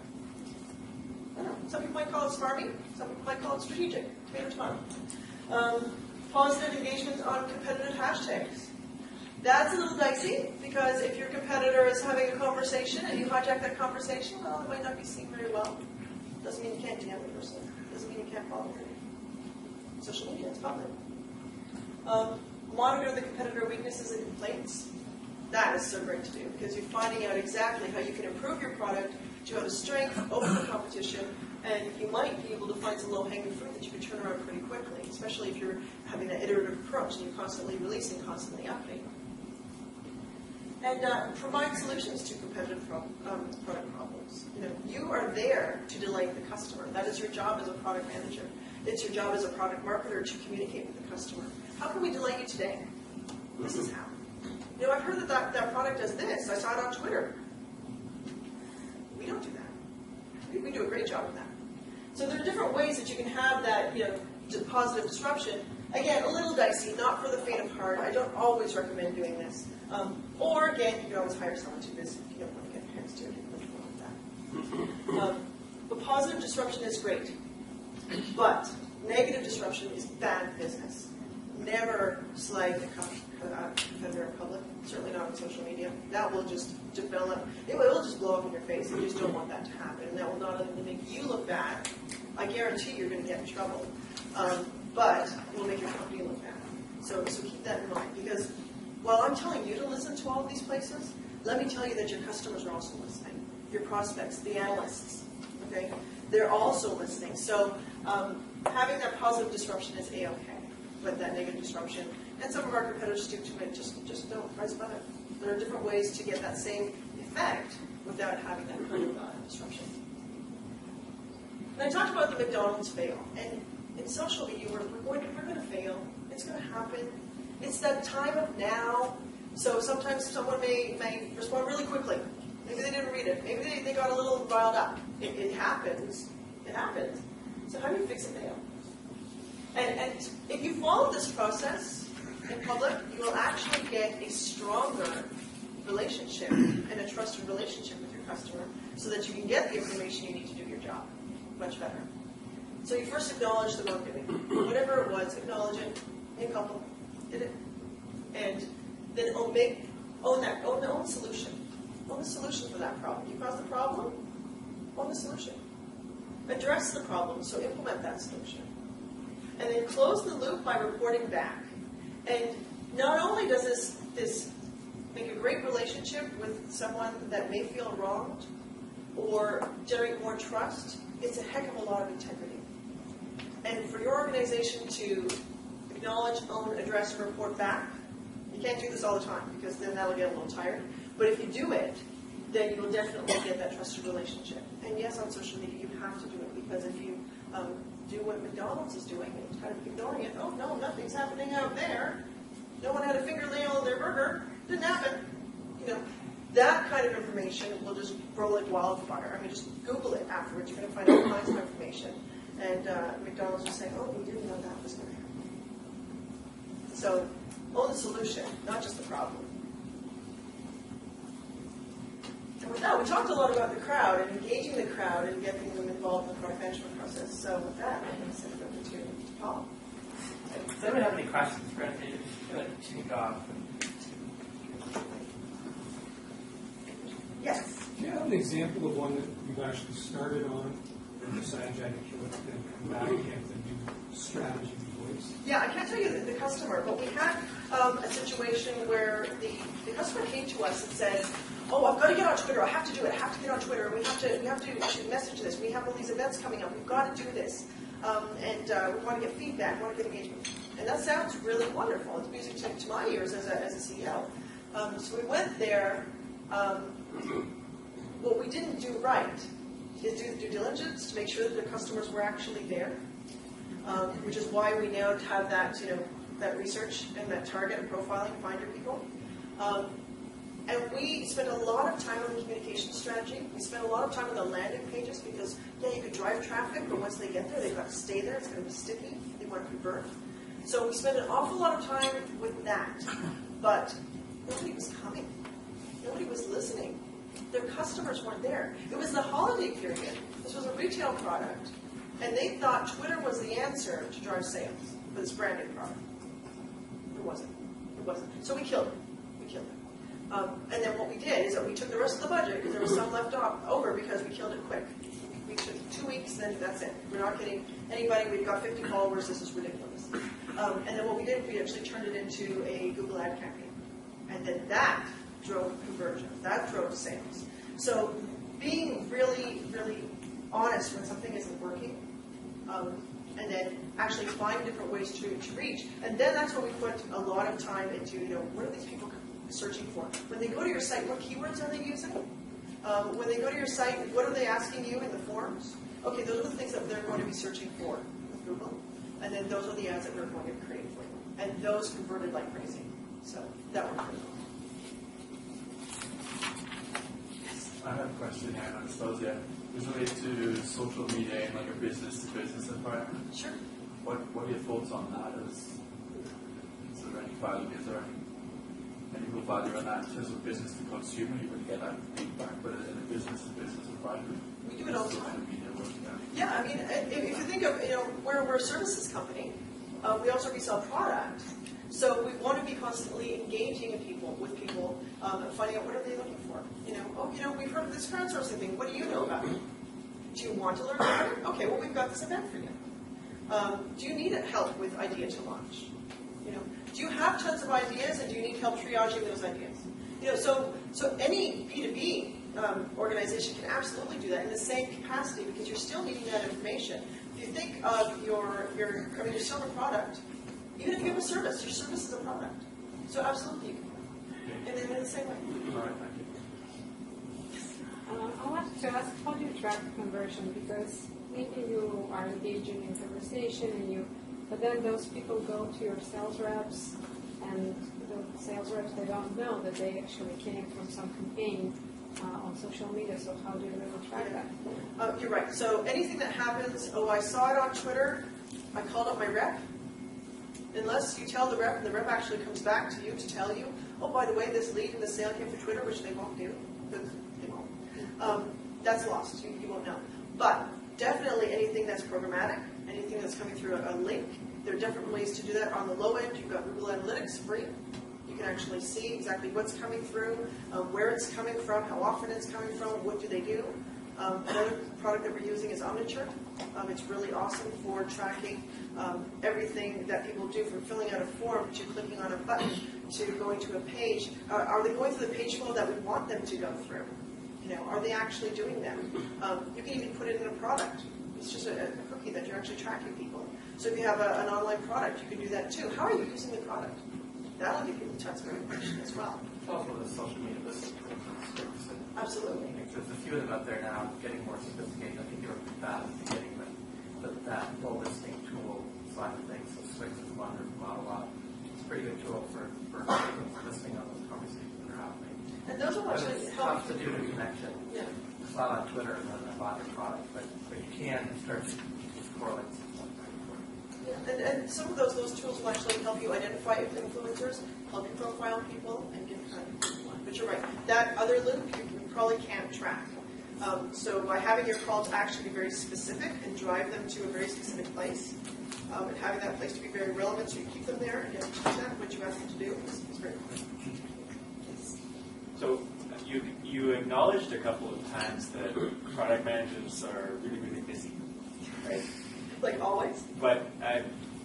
I don't know. Some people might call it smarmy, some people might call it strategic. Tomato, tomato. Positive engagement on competitive hashtags. That's a little dicey, because if your competitor is having a conversation and you hijack that conversation, well, it might not be seen very well. Doesn't mean you can't DM the person. Doesn't mean you can't follow her. Social media, it's public. Monitor the competitor weaknesses and complaints. That is so great to do, because you're finding out exactly how you can improve your product, do you have a strength over the competition, and you might be able to find some low-hanging fruit that you can turn around pretty quickly, especially if you're having that iterative approach and you're constantly releasing, constantly updating. And provide solutions to competitive product problems. You know, you are there to delight the customer. That is your job as a product manager. It's your job as a product marketer to communicate with the customer. How can we delight you today? This is how. You know, I've heard that product does this. I saw it on Twitter. We don't do that. We do a great job of that. So there are different ways that you can have that, you know, positive disruption. Again, a little dicey, not for the faint of heart. I don't always recommend doing this. Or again, you can always hire someone to do this if you don't want to get parents to do that. But positive disruption is great. But negative disruption is bad business. Never slag the competitor in public, certainly not on social media. That will just develop, it will just blow up in your face. You just don't want that to happen. And that will not only make you look bad, I guarantee you're going to get in trouble, but it will make your company look bad. So keep that in mind, because while I'm telling you to listen to all of these places, let me tell you that your customers are also listening. Your prospects, the analysts, okay? They're also listening. So having that positive disruption is A-okay. But that negative disruption, and some of our competitors stick to it, just don't rise above it. There are different ways to get that same effect without having that kind of disruption. And I talked about the McDonald's fail, and in social media, we're going to fail. It's going to happen. It's that time of now. So sometimes someone may respond really quickly. Maybe they didn't read it. Maybe they got a little riled up. It happens. It happens. So how do you fix a fail? And if you follow this process in public, you will actually get a stronger relationship and a trusted relationship with your customer, so that you can get the information you need to do your job much better. So you first acknowledge the wrongdoing. Whatever it was, acknowledge it, inculpate, did it. And then own the solution. Own the solution for that problem. You caused the problem, own the solution. Address the problem, so implement that solution. And then close the loop by reporting back. And not only does this make a great relationship with someone that may feel wronged or generate more trust, it's a heck of a lot of integrity. And for your organization to acknowledge, own, address, and report back, you can't do this all the time, because then that'll get a little tired. But if you do it, then you will definitely get that trusted relationship. And yes, on social media, you have to do it, because if you do what McDonald's is doing and kind of ignoring it, oh no, nothing's happening out there. No one had a fingernail in their burger. Didn't happen. You know, That kind of information will just grow like wildfire. I mean, just Google it afterwards. You're going to find all kinds of information. And McDonald's was saying, oh, we didn't know that was going to happen. So, own the solution, not just the problem. And with that, we talked a lot about the crowd and engaging the crowd and getting them involved in the product management process. So with that, I'm going to send it over to Paul. Does anyone have any questions for Anthony? Just feel like kick off. Yes. Do you have an example of one that you've actually started on and decided to kill it and come back again with a new strategy in place? Yeah, I can't tell you the customer, but we had a situation where the customer came to us and said, oh, I've got to get on Twitter. I have to do it. I have to get on Twitter. We have to message this. We have all these events coming up. We've got to do this. And we want to get feedback. We want to get engagement. And that sounds really wonderful. It's music to my ears as a CEO. So we went there. What we didn't do right is do the due diligence to make sure that the customers were actually there, which is why we now have that, that research and that target and profiling to find your people. And we spent a lot of time on the communication strategy. We spent a lot of time on the landing pages because, yeah, you could drive traffic, but once they get there, they've got to stay there. It's going to be sticky. They want to convert. So we spent an awful lot of time with that, but nobody was coming. Nobody was listening. Their customers weren't there. It was the holiday period. This was a retail product, and they thought Twitter was the answer to drive sales for this branded product. It wasn't. It wasn't. So we killed it. We killed it. And then what we did is that we took the rest of the budget, because there was some left over because we killed it quick. We took 2 weeks, then that's it. We're not getting anybody. We've got 50 followers. This is ridiculous. And then what we did, we actually turned it into a Google ad campaign. And then that drove conversion. That drove sales. So being really, really honest when something isn't working, and then actually find different ways to reach. And then that's when we put a lot of time into, what are these people searching for? When they go to your site, what keywords are they using? When they go to your site, what are they asking you in the forums? Okay, those are the things that they're going to be searching for with Google. And then those are the ads that we're going to create for you. And those converted like crazy. So that worked pretty well. I have a question here, I suppose, it's related to social media and like a business-to-business environment. Sure. What are your thoughts on that? Is there any value? Is there any real value in that in terms of business to consumer? You would get that feedback, but in a business-to-business environment, we do it all the social time. media works. Yeah, I mean, if you think of, we're a services company. We also resell product. So we want to be constantly engaging with people, and finding out what are they looking for. We've heard of this crowdsourcing thing. What do you know about it? Do you want to learn about it? Okay, well, we've got this event for you. Do you need help with idea to launch? Do you have tons of ideas, and do you need help triaging those ideas? So any B2B organization can absolutely do that in the same capacity because you're still needing that information. If you think of you're selling a product. Even if you have a service, your service is a product. So absolutely, you can. And then in the same way. All right, thank you. I wanted to ask, how do you track conversion? Because maybe you are engaging in conversation, but then those people go to your sales reps, and the sales reps, they don't know that they actually came from some campaign on social media. So how do you really track that? You're right. So anything that happens, I saw it on Twitter, I called up my rep. Unless you tell the rep, and the rep actually comes back to you to tell you, oh, by the way, this lead and the sale came from Twitter, which they won't do, because they won't. That's lost. You won't know. But definitely anything that's programmatic, anything that's coming through a link, there are different ways to do that. On the low end, you've got Google Analytics, free. You can actually see exactly what's coming through, where it's coming from, how often it's coming from, what do they do. Another product that we're using is Omniture. It's really awesome for tracking everything that people do, from filling out a form to clicking on a button to going to a page. Are they going through the page flow that we want them to go through? Are they actually doing that? You can even put it in a product. It's just a cookie that you're actually tracking people. So if you have an online product, you can do that too. How are you using the product? That'll give you tons of information as well. Also the social media business. Absolutely. There's a few of them out there now getting more sophisticated. I think they were pretty fast at getting that full listing tool side of things. So Swix is one or Model Up. It's a pretty good tool for listing on those conversations that are happening. And those will But actually it's help. tough to do the connection. Yeah. It's not on Twitter and then I bought your product, but you can start to correlate stuff. Yeah, and some of those tools will actually help you identify influencers, help you profile people, and get kind of. But you're right. That other loop you probably can't track. So by having your call to action be very specific and drive them to a very specific place, and having that place to be very relevant, so you keep them there and get them to do that, what you ask them to do is very important. So you acknowledged a couple of times that product managers are really, really busy, right? Like always. But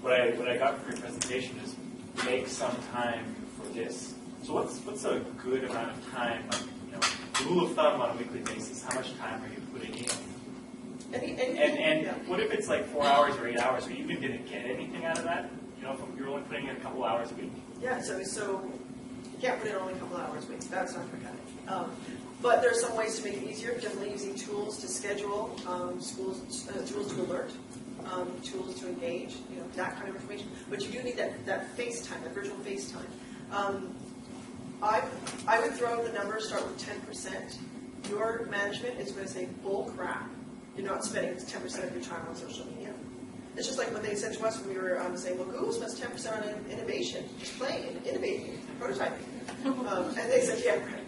what I got from your presentation is make some time for this. So what's a good amount of time, like, you know, rule of thumb on a weekly basis? How much time are you putting in? And Yeah. what if it's like 4 hours or 8 hours? Are you even going to get anything out of that? You know, if you're only putting in a couple hours a week. Yeah, so you can't put in only a couple hours a week. That's not going to cut it. But there are some ways to make it easier. Definitely using tools to schedule, tools to alert, tools to engage. You know, that kind of information. But you do need that FaceTime, that virtual FaceTime. I would throw the numbers. Start with 10%. Your management is going to say, "Bull crap! You're not spending 10% of your time on social media." It's just like what they said to us when we were saying, well, Google spends 10% on innovation, just playing and innovating, prototyping. And they said, yeah, right.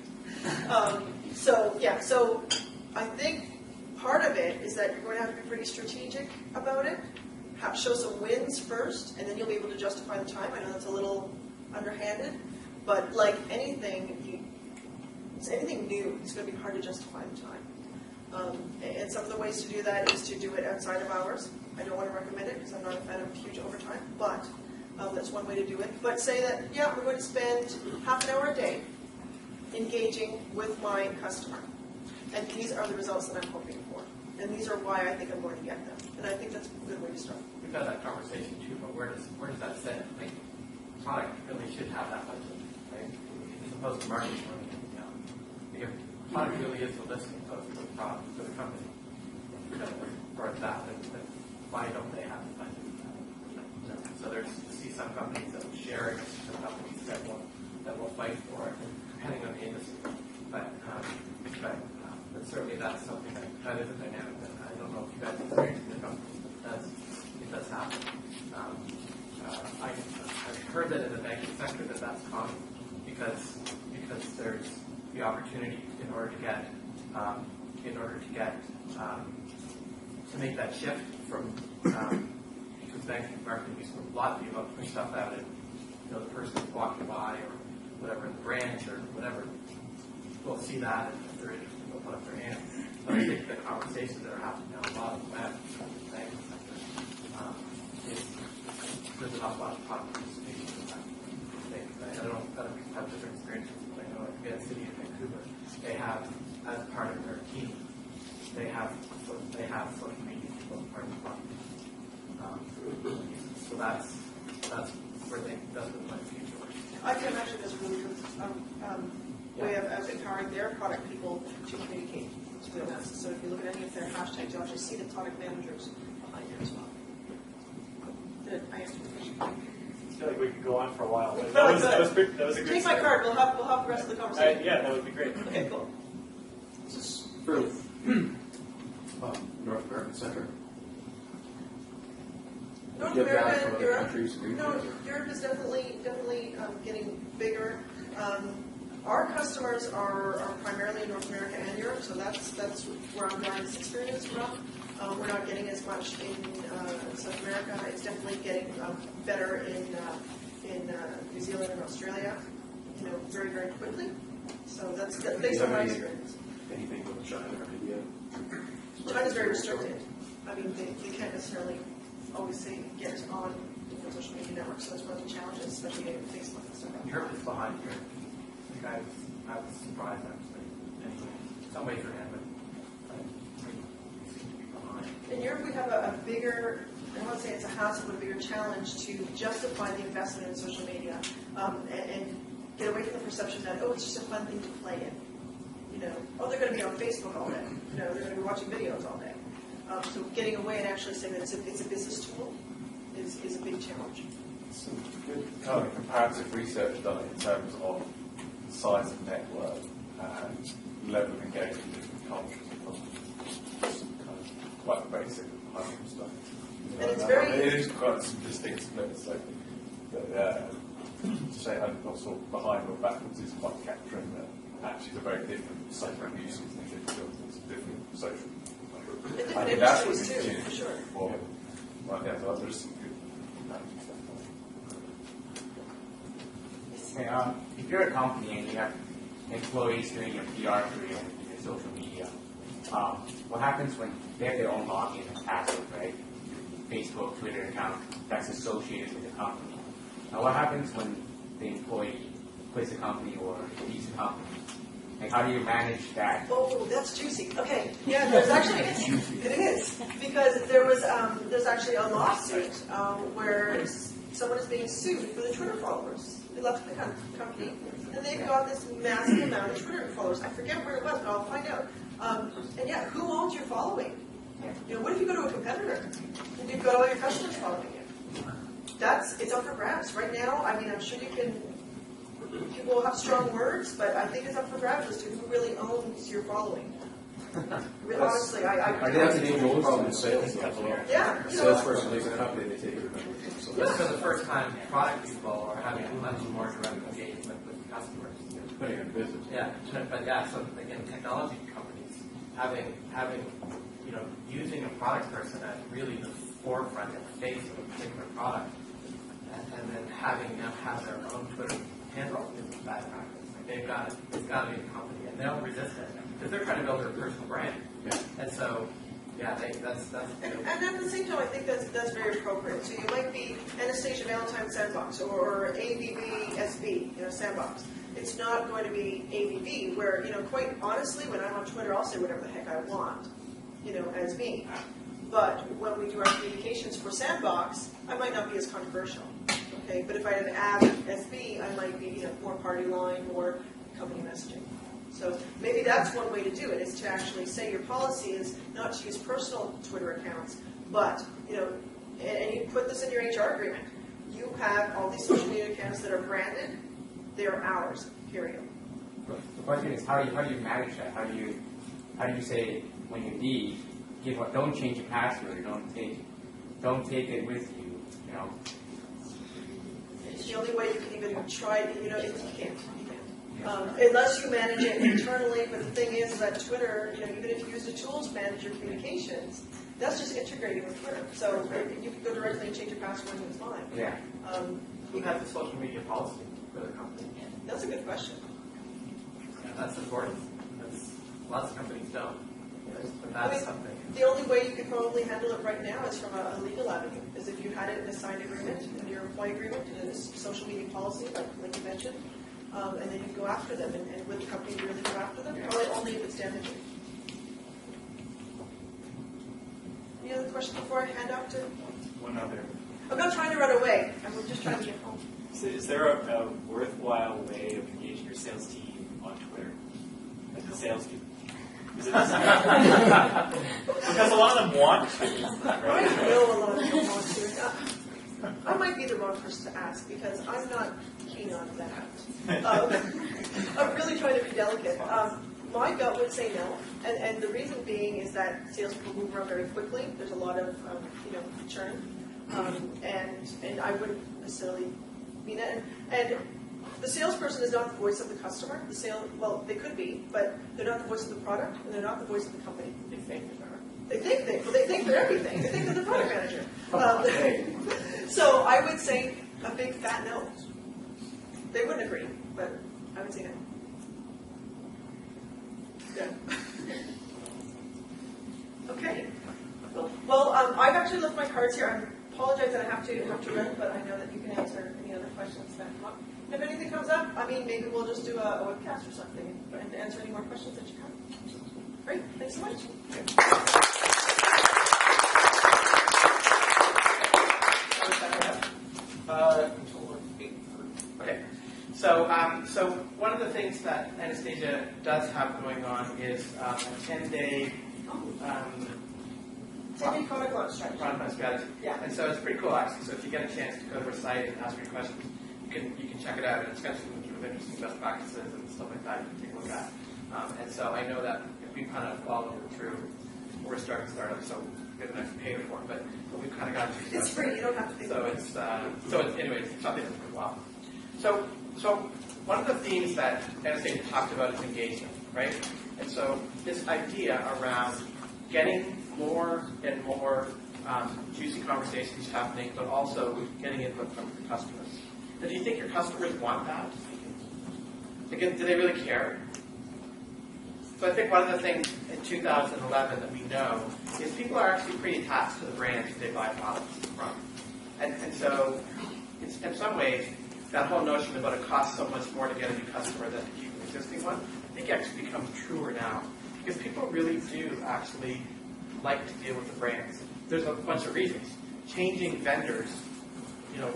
So I think part of it is that you're going to have to be pretty strategic about it, show some wins first, and then you'll be able to justify the time. I know that's a little underhanded, but like anything new, it's going to be hard to justify the time. And some of the ways to do that is to do it outside of hours. I don't want to recommend it because I'm not a fan of huge overtime, but that's one way to do it. But say that, yeah, we're going to spend half an hour a day engaging with my customer. And these are the results that I'm hoping for. And these are why I think I'm going to get them. And I think that's a good way to start. We've had that conversation too, but where does that sit? Like, product really should have that budget, right? As opposed to marketing. You know, because product really is the listing of the product for the company. For that, why don't they have the budget? So there's see some companies that will share it, some companies that will fight for it, depending on the industry. But certainly that's something that is a dynamic that I don't know if you guys experience in the company. It does happen. I've heard that in the banking sector that's common because there's the opportunity in order to get to make that shift from because banking marketing used to a lot of people push stuff out and the person walking by or whatever in the branch or whatever will see that and if they're interested they'll put up their hand. So I think the conversations that are happening now a lot of the web banking sector there's an awful lot of product participation in that. I don't have different experiences, but I know like Van City in Vancouver, they have as part of their team, they have social media people as part of the product. So that's where that's where the future works. I can imagine there's a really good way of empowering their product people to communicate to the masses. So if you look at any of their hashtags, you'll actually see the product managers behind it as well. Did I answer your question? I feel like we could go on for a while. But No, that was a good Take my start. card. We'll have the rest of the conversation. Yeah, that would be great. Okay, cool. This is for North American Center. North Do you have guys America, from other Europe. countries agree No, with you? Europe is definitely getting bigger. Our customers are primarily in North America and Europe, so that's where I'm drawing this experience from. We're not getting as much in South America. It's definitely getting better in New Zealand and Australia, very, very quickly. So that's based on my experience. Anything with China or India? China's very restricted. I mean, they can't necessarily always say get on different social media networks, so that's one of the challenges, especially in Facebook and stuff. Europe is behind here. I was surprised actually. Anyway, some ways ahead, but we seem to be behind. In Europe, we have a bigger, I won't say it's a hassle, but a bigger challenge to justify the investment in social media and get away from the perception that, it's just a fun thing to play in. They're going to be on Facebook all day. They're going to be watching videos all day. So getting away and actually saying that it's a business tool is a big challenge. Some good kind of comparative research done in terms of size of network and level of engagement with different cultures across some kind of quite basic high stuff. And it's very- It is quite some distinct splits, so to say also behind or backwards is quite capturing that actually they're very different separate uses and different social. And different I think that's what industries we too, do. for sure. Well, yeah, so there's some good stuff. Okay, if you're a company and you have employees doing your PR for you and your social media, what happens when they have their own login and password, right? Facebook, Twitter account that's associated with the company. Now, what happens when the employee quits the company or leaves the company? Like, how do you manage that? Oh, that's juicy. Okay, yeah, there's actually, it is, because there's actually a lawsuit where someone is being sued for the Twitter followers. They left the company, and they've got this massive amount of Twitter followers. I forget where it was, but I'll find out. And yeah, who owns your following? You know, what if you go to a competitor and you've got all your customers following you? It's up for grabs right now. I mean, I'm sure people have strong words, but I think it's up for grabs as to who really owns your following. Honestly, Are they have to deal with problem in sales? Yeah. Salesperson leaves the company, they take it. Just for the first time, product people are having much more direct engagement with customers. Putting in business. Yeah, but yeah, so again, technology companies having using a product person at really the forefront and face of a particular product, and then having them have their own Twitter handle is bad practice. Like it's got to be the company, and they'll resist it because they're trying to build their personal brand. Yeah. And so, yeah, that's. And at the same time, I think that's very appropriate. So you might be Anastasia Valentine Sandbox or ABB SB, Sandbox. It's not going to be ABB, where, quite honestly, when I'm on Twitter, I'll say whatever the heck I want, as me. But when we do our communications for Sandbox, I might not be as controversial. Okay, but if I had an ad SB, I might be more party line, more company messaging. So maybe that's one way to do it, is to actually say your policy is not to use personal Twitter accounts, but, and you put this in your HR agreement. You have all these social media accounts that are branded. They are ours, period. The question is, how do you manage that? How do you say when you leave, don't change your password, don't take it with you, It's the only way you can even try, you can't. Unless you manage it internally, but the thing is that Twitter, even if you use the tools to manage your communications, that's just integrating with Twitter. So you can go directly and change your password and it's fine. Yeah. Who has the social media policy for the company? That's a good question. Yeah, that's important. Lots of companies don't. But that's something. The only way you could probably handle it right now is from a legal avenue, is if you had it in a signed agreement, in your employee agreement, in a social media policy, like you mentioned, and then you go after them, and would the company really go after them? Probably only if it's damaging. Any other questions before I hand off to? One other. I'm not trying to run away. I'm just trying to get home. Is there a worthwhile way of engaging your sales team on Twitter? Like the sales team? Because a lot of them want to, I right? know a lot of people want to. I might be the wrong person to ask because I'm not keen on that. I'm really trying to be delicate. My gut would say no, and the reason being is that salespeople move around very quickly. There's a lot of churn, and I wouldn't necessarily mean it. And the salesperson is not the voice of the customer. Well, they could be, but they're not the voice of the product, and they're not the voice of the company. They think they are. They think they're everything. They think they're the product manager. So I would say a big fat no. They wouldn't agree, but I would say no. Yeah. Okay. Well, I've actually left my cards here. I apologize that I have to run, but I know that you can answer any other questions that come up. If anything comes up, maybe we'll just do a webcast or something and answer any more questions that you have. Great. Thanks so much. Okay. So one of the things that Anastasia does have going on is a 10-day 10-day product launch strategy. Product strategy. Yeah. And so it's pretty cool, actually. So if you get a chance to go to our site and ask your questions, you can check it out, and it's got some sort of interesting best practices and stuff like that you can take a look at. And so I know that if we kind of follow it through, we're a startup, so we don't have to pay for it, but we've kind of got to. It's free, you don't have to pay. So it's anyways, it's something that's worthwhile. So one of the themes that Anastasia talked about is engagement, right? And so this idea around getting more and more juicy conversations happening, but also getting input from your customers. Now, do you think your customers want that? Again, do they really care? So I think one of the things in 2011 that we know is people are actually pretty attached to the brands that they buy products from. And so it's, in some ways, that whole notion about it costs so much more to get a new customer than to keep an existing one, I think actually becomes truer now. Because people really do actually like to deal with the brands. There's a bunch of reasons. Changing vendors,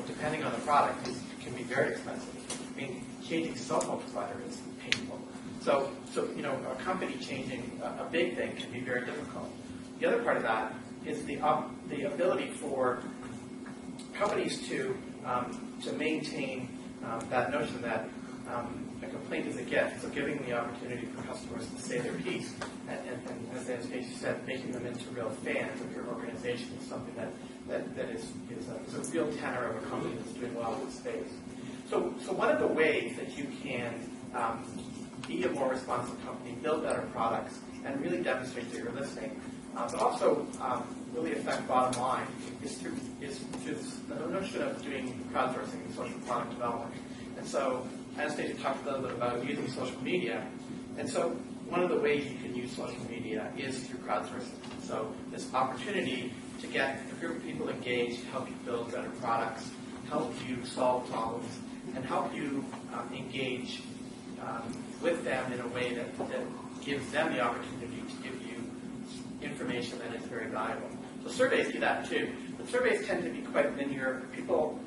depending on the product, can be very expensive. I mean, changing cell phone provider is painful. So a company changing a big thing can be very difficult. The other part of that is the ability for companies to maintain that notion that a complaint is a gift. So giving the opportunity for customers to say their piece, and as Anastasia said, making them into real fans of your organization is something that is a real tenor of a company that's doing well in the space. So one of the ways that you can be a more responsive company, build better products, and really demonstrate that you're listening, but also really affect bottom line is through the notion of doing crowdsourcing and social product development. And so Anastasia talked a little bit about using social media. And so one of the ways you can use social media is through crowdsourcing. So this opportunity to get a group of people engaged, help you build better products, help you solve problems, and help you engage with them in a way that gives them the opportunity to give you information that is very valuable. So surveys do that too. But surveys tend to be quite linear. People,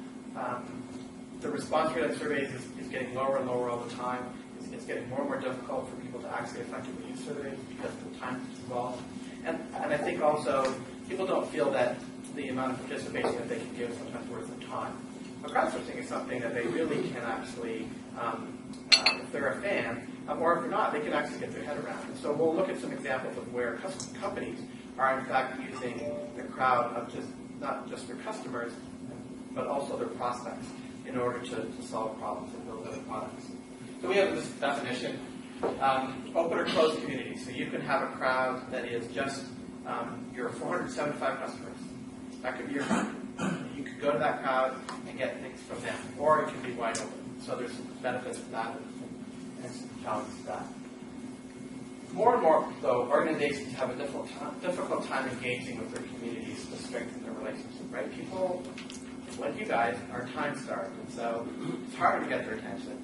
the response rate on surveys is getting lower and lower all the time. It's getting more and more difficult for people to actually effectively use surveys because of the time that's involved. And I think also people don't feel that the amount of participation that they can give is sometimes worth their time. But crowdsourcing is something that they really can actually, if they're a fan, or if they're not, they can actually get their head around. And so we'll look at some examples of where companies are in fact using the crowd of not just their customers, but also their prospects in order to solve problems and build better products. So we have this definition, open or closed community. So you can have a crowd that is just your 475 customers. That could be your crowd. You could go to that crowd and get things from them. Or it can be wide open. So there's some benefits to that and some challenges to that. More and more, though, organizations have a difficult time engaging with their communities to strengthen their relationship, right? People, like you guys, are time-starved, and so it's harder to get their attention.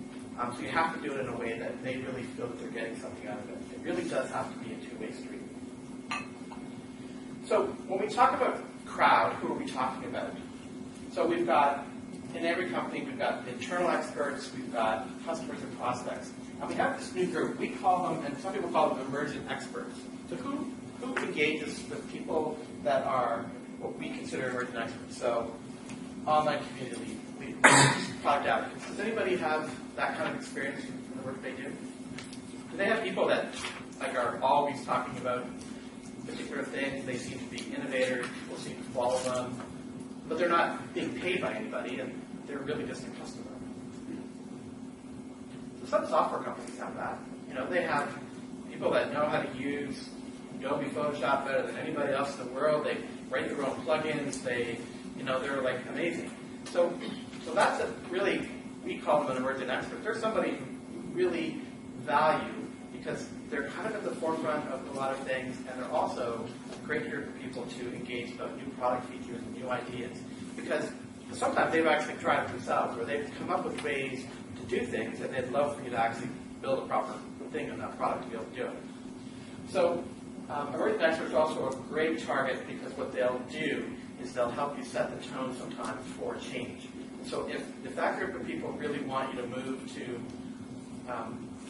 So you have to do it in a way that they really feel that they're getting something out of it. It really does have to be a two-way street. So when we talk about crowd, who are we talking about? So we've got, in every company, we've got internal experts, we've got customers and prospects. And we have this new group. We call them, and some people call them emergent experts. So who engages with people that are what we consider emergent experts? So online community, product advocates. Does anybody have that kind of experience in the work they do? Do they have people that are always talking about particular things? They seem to be innovators. People seem to follow them, but they're not being paid by anybody, and they're really just a customer. Some software companies have that. They have people that know how to use Adobe Photoshop better than anybody else in the world. They write their own plugins. They're like amazing. So that's really, we call them an emergent expert. They're somebody who really value because they're kind of at the forefront of a lot of things, and they're also a great group of people to engage about new product features and new ideas. Because sometimes they've actually tried it themselves, or they've come up with ways to do things, and they'd love for you to actually build a proper thing on that product to be able to do it. So emergent experts are also a great target because what they'll do is they'll help you set the tone sometimes for change. So if that group of people really want you to move to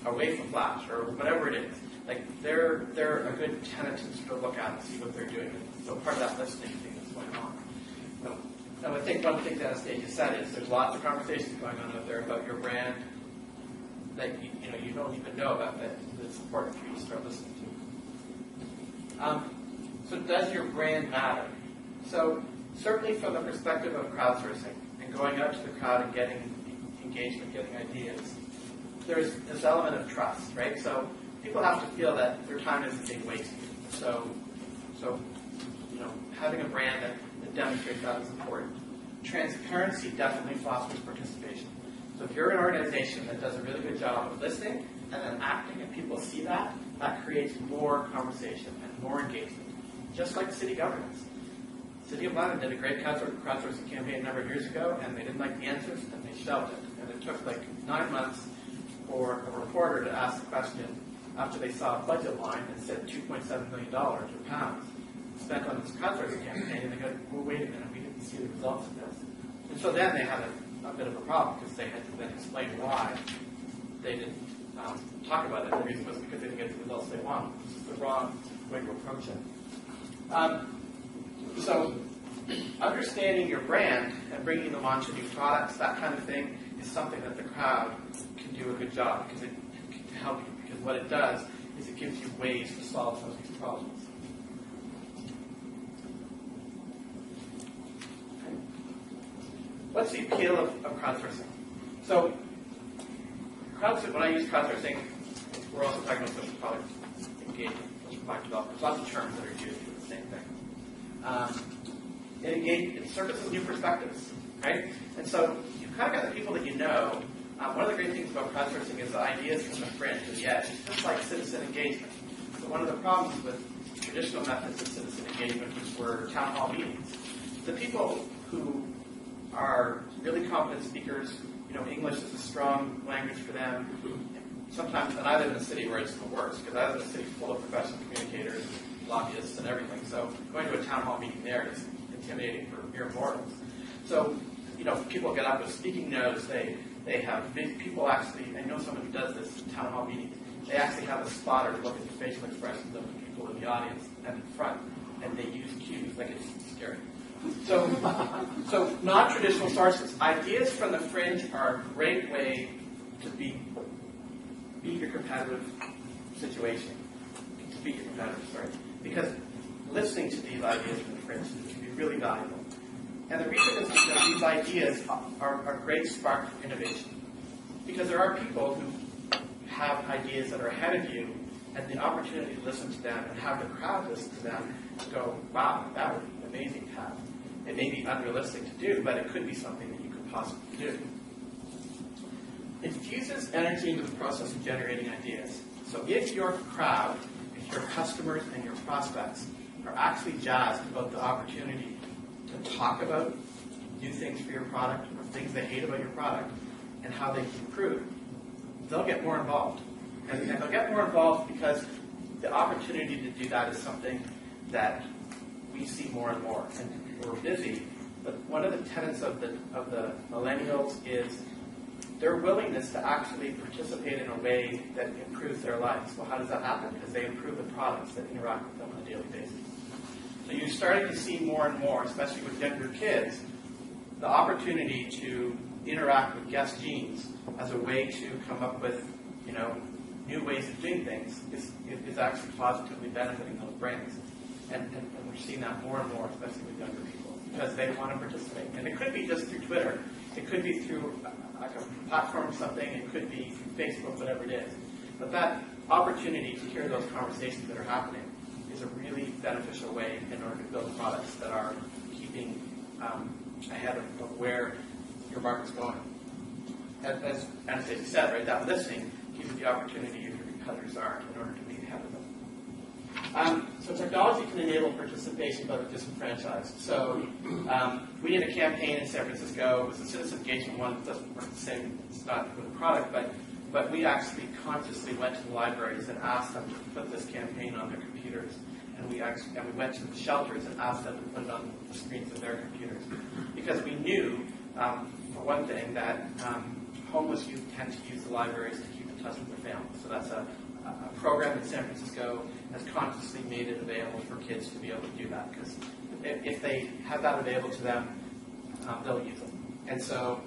away from Flash or whatever it is, like they're a good tenant to sort of look at and see what they're doing. So part of that listening thing that's going on. So And I think one of the things Anastasia said is there's lots of conversations going on out there about your brand that you don't even know about that it's important for you to start listening to. So does your brand matter? So certainly from the perspective of crowdsourcing and going out to the crowd and getting engagement, getting ideas, there's this element of trust, right? So people have to feel that their time isn't being wasted. So having a brand that demonstrates that is important. Transparency definitely fosters participation. So if you're an organization that does a really good job of listening and then acting, and people see that, that creates more conversation and more engagement. Just like city governments. City of London did a great crowdsourcing campaign a number of years ago, and they didn't like the answers, and they shelved it. And it took like 9 months for a reporter to ask the question after they saw a budget line and said $2.7 million or pounds spent on this crowdsourcing campaign, and they go, well, wait a minute, we didn't see the results of this. And so then they had a bit of a problem because they had to then explain why they didn't talk about it. The reason was because they didn't get the results they wanted. This is the wrong way to approach it. So understanding your brand and bringing them onto new products, that kind of thing, is something that the crowd can do a good job because it can help you. Because what it does is it gives you ways to solve some of these problems. Okay. What's the appeal of crowdsourcing? So when I use crowdsourcing, we're also talking about social product engagement, social product development. There's lots of terms that are used for the same thing. It surfaces new perspectives, right? And so you've kind of got the people that you know. One of the great things about crowdsourcing is the ideas from the fringe to the edge. It's just like citizen engagement. So one of the problems with traditional methods of citizen engagement were town hall meetings. The people who are really competent speakers, English is a strong language for them. Sometimes, and I live in a city where it's the worst, because I live in a city full of professional communicators, lobbyists, and everything. So going to a town hall meeting there is intimidating for mere mortals. So, people get up with speaking notes. They have people actually, I know someone who does this in town hall meetings. They actually have a spotter to look at the facial expressions of the people in the audience and in front, and they use cues. Like, it's scary. So non-traditional sources. Ideas from the fringe are a great way to beat your competitive situation. To beat your competitive, because listening to these ideas from the fringe can be really valuable. And the reason is because these ideas are a great spark for innovation. Because there are people who have ideas that are ahead of you, and the opportunity to listen to them and have the crowd listen to them and go, wow, that would be amazing to have. It may be unrealistic to do, but it could be something that you could possibly do. It infuses energy into the process of generating ideas. So if your crowd, if your customers and your prospects are actually jazzed about the opportunity to talk about new things for your product or things they hate about your product and how they can improve, they'll get more involved. And they'll get more involved because the opportunity to do that is something that we see more and more. And we're busy, but one of the tenets of the millennials is their willingness to actually participate in a way that improves their lives. Well, how does that happen? Because they improve the products that interact with them on a daily basis. So you're starting to see more and more, especially with younger kids, the opportunity to interact with guest genes as a way to come up with, new ways of doing things is actually positively benefiting those brands. And we're seeing that more and more, especially with younger people, because they want to participate. And it could be just through Twitter. It could be through a platform or something. It could be through Facebook, whatever it is. But that opportunity to hear those conversations that are happening is a really beneficial way in order to build products that are keeping ahead of where your market's going. As Anastasia said, right, that listening gives you the opportunity if your competitors aren't in order to be ahead of them. So technology can enable participation by the disenfranchised. So we did a campaign in San Francisco. It was a citizen engagement one. It doesn't work the same. It's not with a product, but we actually consciously went to the libraries and asked them to put this campaign on their computers. And we went to the shelters and asked them to put it on the screens of their computers. Because we knew, for one thing, that homeless youth tend to use the libraries to keep in touch with their families. So that's a program in San Francisco has consciously made it available for kids to be able to do that. Because if they have that available to them, they'll use it. And so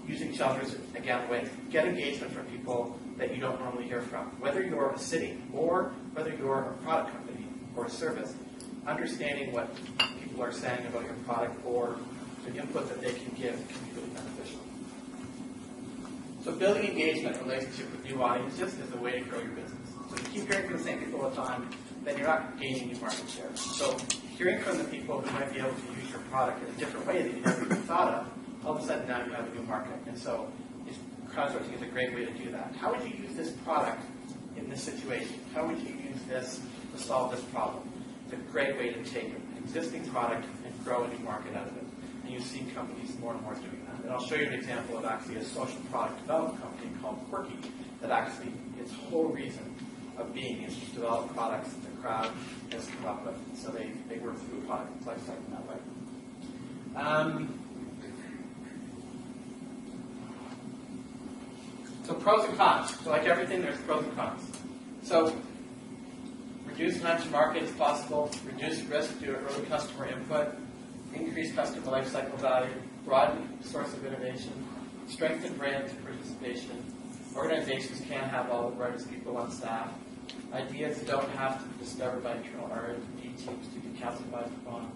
using shelters, again, way, get engagement from people that you don't normally hear from. Whether you're a city or whether you're a product company or a service, understanding what people are saying about your product or the input that they can give can be really beneficial. So building engagement, relationship with new audiences is a way to grow your business. So if you keep hearing from the same people all the time, then you're not gaining new market share. So hearing from the people who might be able to use your product in a different way that you never even thought of, all of a sudden now you have a new market. And so crowdsourcing is a great way to do that. How would you use this product in this situation? How would you use this to solve this problem? It's a great way to take an existing product and grow a new market out of it. And you see companies more and more doing that. And I'll show you an example of actually a social product development company called Quirky that actually its whole reason of being is to develop products that the crowd has come up with. So they work through a product life cycle that way. So pros and cons. So like everything, there's pros and cons. So reduce time to market if possible, reduce risk due to early customer input, increase customer lifecycle value, broaden source of innovation, strengthen brand participation. Organizations can't have all the brightest people on staff. Ideas don't have to be discovered by internal R&D teams to be calcified upon.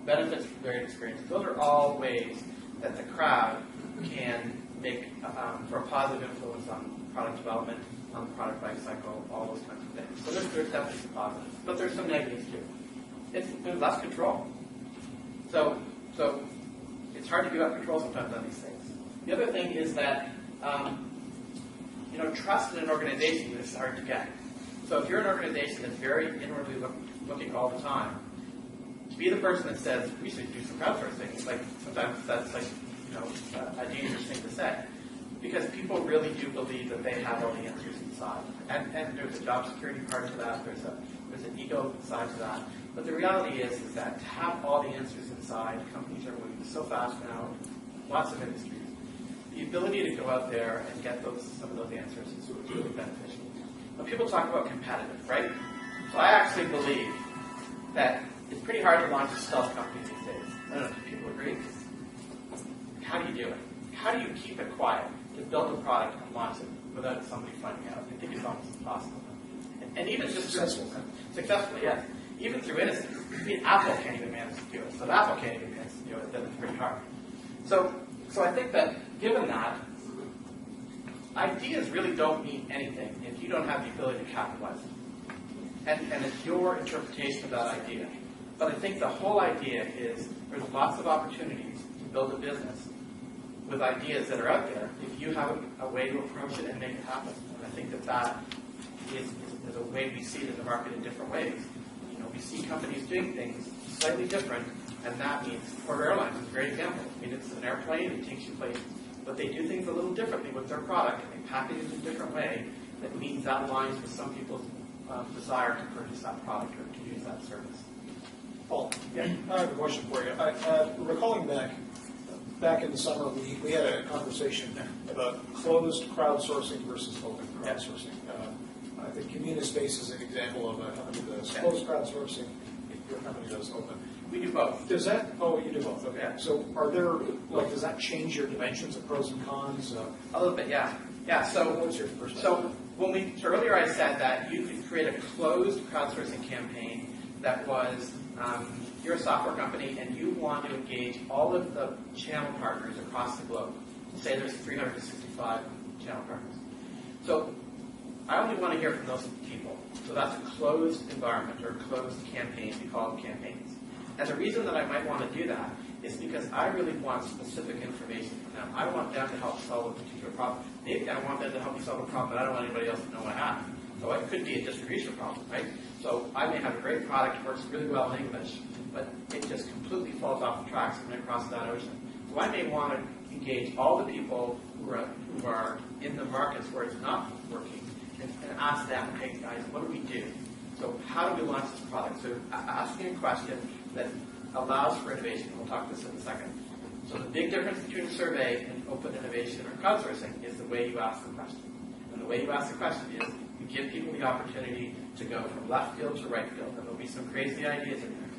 Benefits from varied experiences. Those are all ways that the crowd can make for a positive influence on product development, on the product life cycle, all those kinds of things. So there's definitely some positives, but there's some negatives too. There's less control. So it's hard to give up control sometimes on these things. The other thing is that trust in an organization is hard to get. So if you're an organization that's very inwardly looking all the time, to be the person that says we should do some crowdsourcing, it's like sometimes that's like a dangerous thing to say, because people really do believe that they have all the answers inside, and there's a job security part to that. There's an ego side to that. But the reality is that to have all the answers inside, companies are moving so fast now, lots of industries. The ability to go out there and get some of those answers is really beneficial. When people talk about competitive, right? So I actually believe that it's pretty hard to launch a stealth company these days. I don't know if people agree. How do you do it? How do you keep it quiet to build a product and launch it without somebody finding out? I think it's almost impossible. And even just successfully, yes. Even through innocence. I mean, Apple can't even manage to do it. So if Apple can't even manage to do it, then it's pretty hard. So I think that given that, ideas really don't mean anything if you don't have the ability to capitalize them. And it's your interpretation of that idea. But I think the whole idea is there's lots of opportunities to build a business with ideas that are out there if you have a way to approach it and make it happen. And I think that is a way we see it in the market in different ways. We see companies doing things slightly different, and that means Porter Airlines is a great example. I mean, it's an airplane, it takes you places, but they do things a little differently with their product, and they package it in a different way that means that aligns with some people's desire to purchase that product or to use that service. Paul, yeah, I have a question for you. Recalling back in the summer, we had a conversation about closed crowdsourcing versus open crowdsourcing. I think Communispace is an example of a company that does closed crowdsourcing. Your company does open. We do both. Does that? Oh, you do both. Okay. Yeah. So, does that change your dimensions of pros and cons? A little bit, yeah. Yeah. So, what was your first? So earlier I said that you could create a closed crowdsourcing campaign that was you're a software company and you want to engage all of the channel partners across the globe. Say there's 365 channel partners. So I only want to hear from those people. So that's a closed environment or a closed campaign. We call them campaigns. And the reason that I might want to do that is because I really want specific information from them. I want them to help solve a particular problem. Maybe I want them to help me solve a problem that I don't want anybody else to know I have. So it could be a distribution problem, right? So I may have a great product, works really well in English, but it just completely falls off the tracks when it crosses that ocean. So I may want to engage all the people who are in the markets where it's not working and ask them, hey guys, what do we do? So how do we launch this product? So asking a question that allows for innovation. We'll talk about this in a second. So the big difference between a survey and open innovation or crowdsourcing is the way you ask the question. And the way you ask the question is you give people the opportunity to go from left field to right field. And there'll be some crazy ideas in there.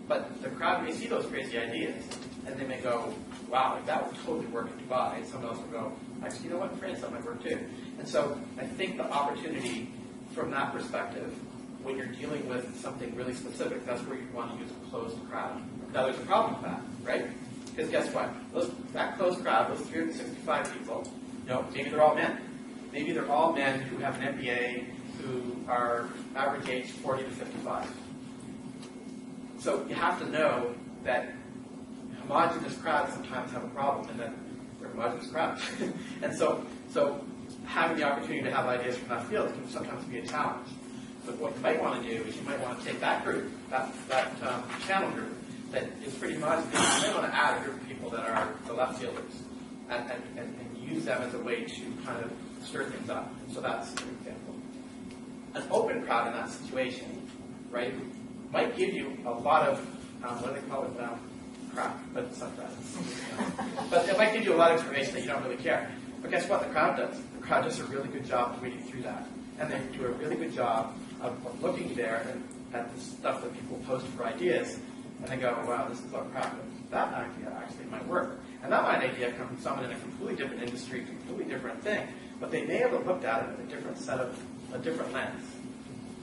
But the crowd may see those crazy ideas, and they may go, wow, like that would totally work in Dubai. And someone else will go, actually, you know what, in France, that might work too. And so I think the opportunity from that perspective, when you're dealing with something really specific, that's where you want to use a closed crowd. Now, there's a problem with that, right? Because guess what? That closed crowd, those 365 people, maybe they're all men. Maybe they're all men who have an MBA, who are average age 40 to 55. So you have to know that homogenous crowds sometimes have a problem, and that they're homogenous crowds. And so having the opportunity to have ideas from that field can sometimes be a challenge. But what you might want to do is you might want to take that group, that channel group, that is pretty homogenous. You might want to add a group of people that are the left fielders, and use them as a way to kind of stir things up. So that's an example. An open crowd in that situation, right, might give you a lot of, what do they call it now? Crap, but it's not that. But it might give you a lot of information that you don't really care. But guess what? The crowd does. The crowd does a really good job of reading through that. And they do a really good job of looking there at the stuff that people post for ideas. And they go, wow, this is all crap. But that idea actually might work. And that idea come from someone in a completely different industry, completely different thing. But they may have looked at it with a different lens.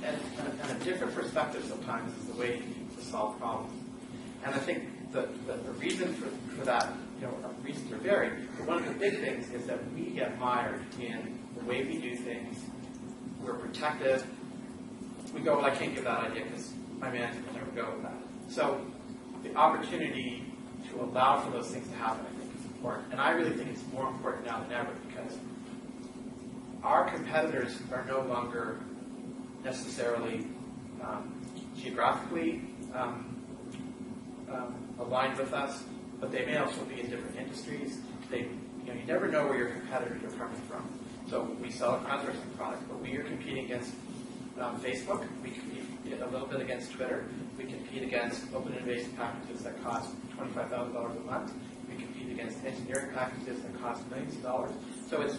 And a different perspective sometimes is the way to solve problems. And I think the reason for that, reasons are varied. But one of the big things is that we get mired in the way we do things. We're protective. We go, well, I can't give that idea because my manager will never go with that. So the opportunity to allow for those things to happen, I think, is important. And I really think it's more important now than ever because our competitors are no longer necessarily geographically aligned with us, but they may also be in different industries. You never know where your competitors are coming from. So we sell a crowdsourcing product, but we are competing against Facebook. We compete a little bit against Twitter. We compete against open innovation packages that cost $25,000 a month. We compete against engineering packages that cost millions of dollars. So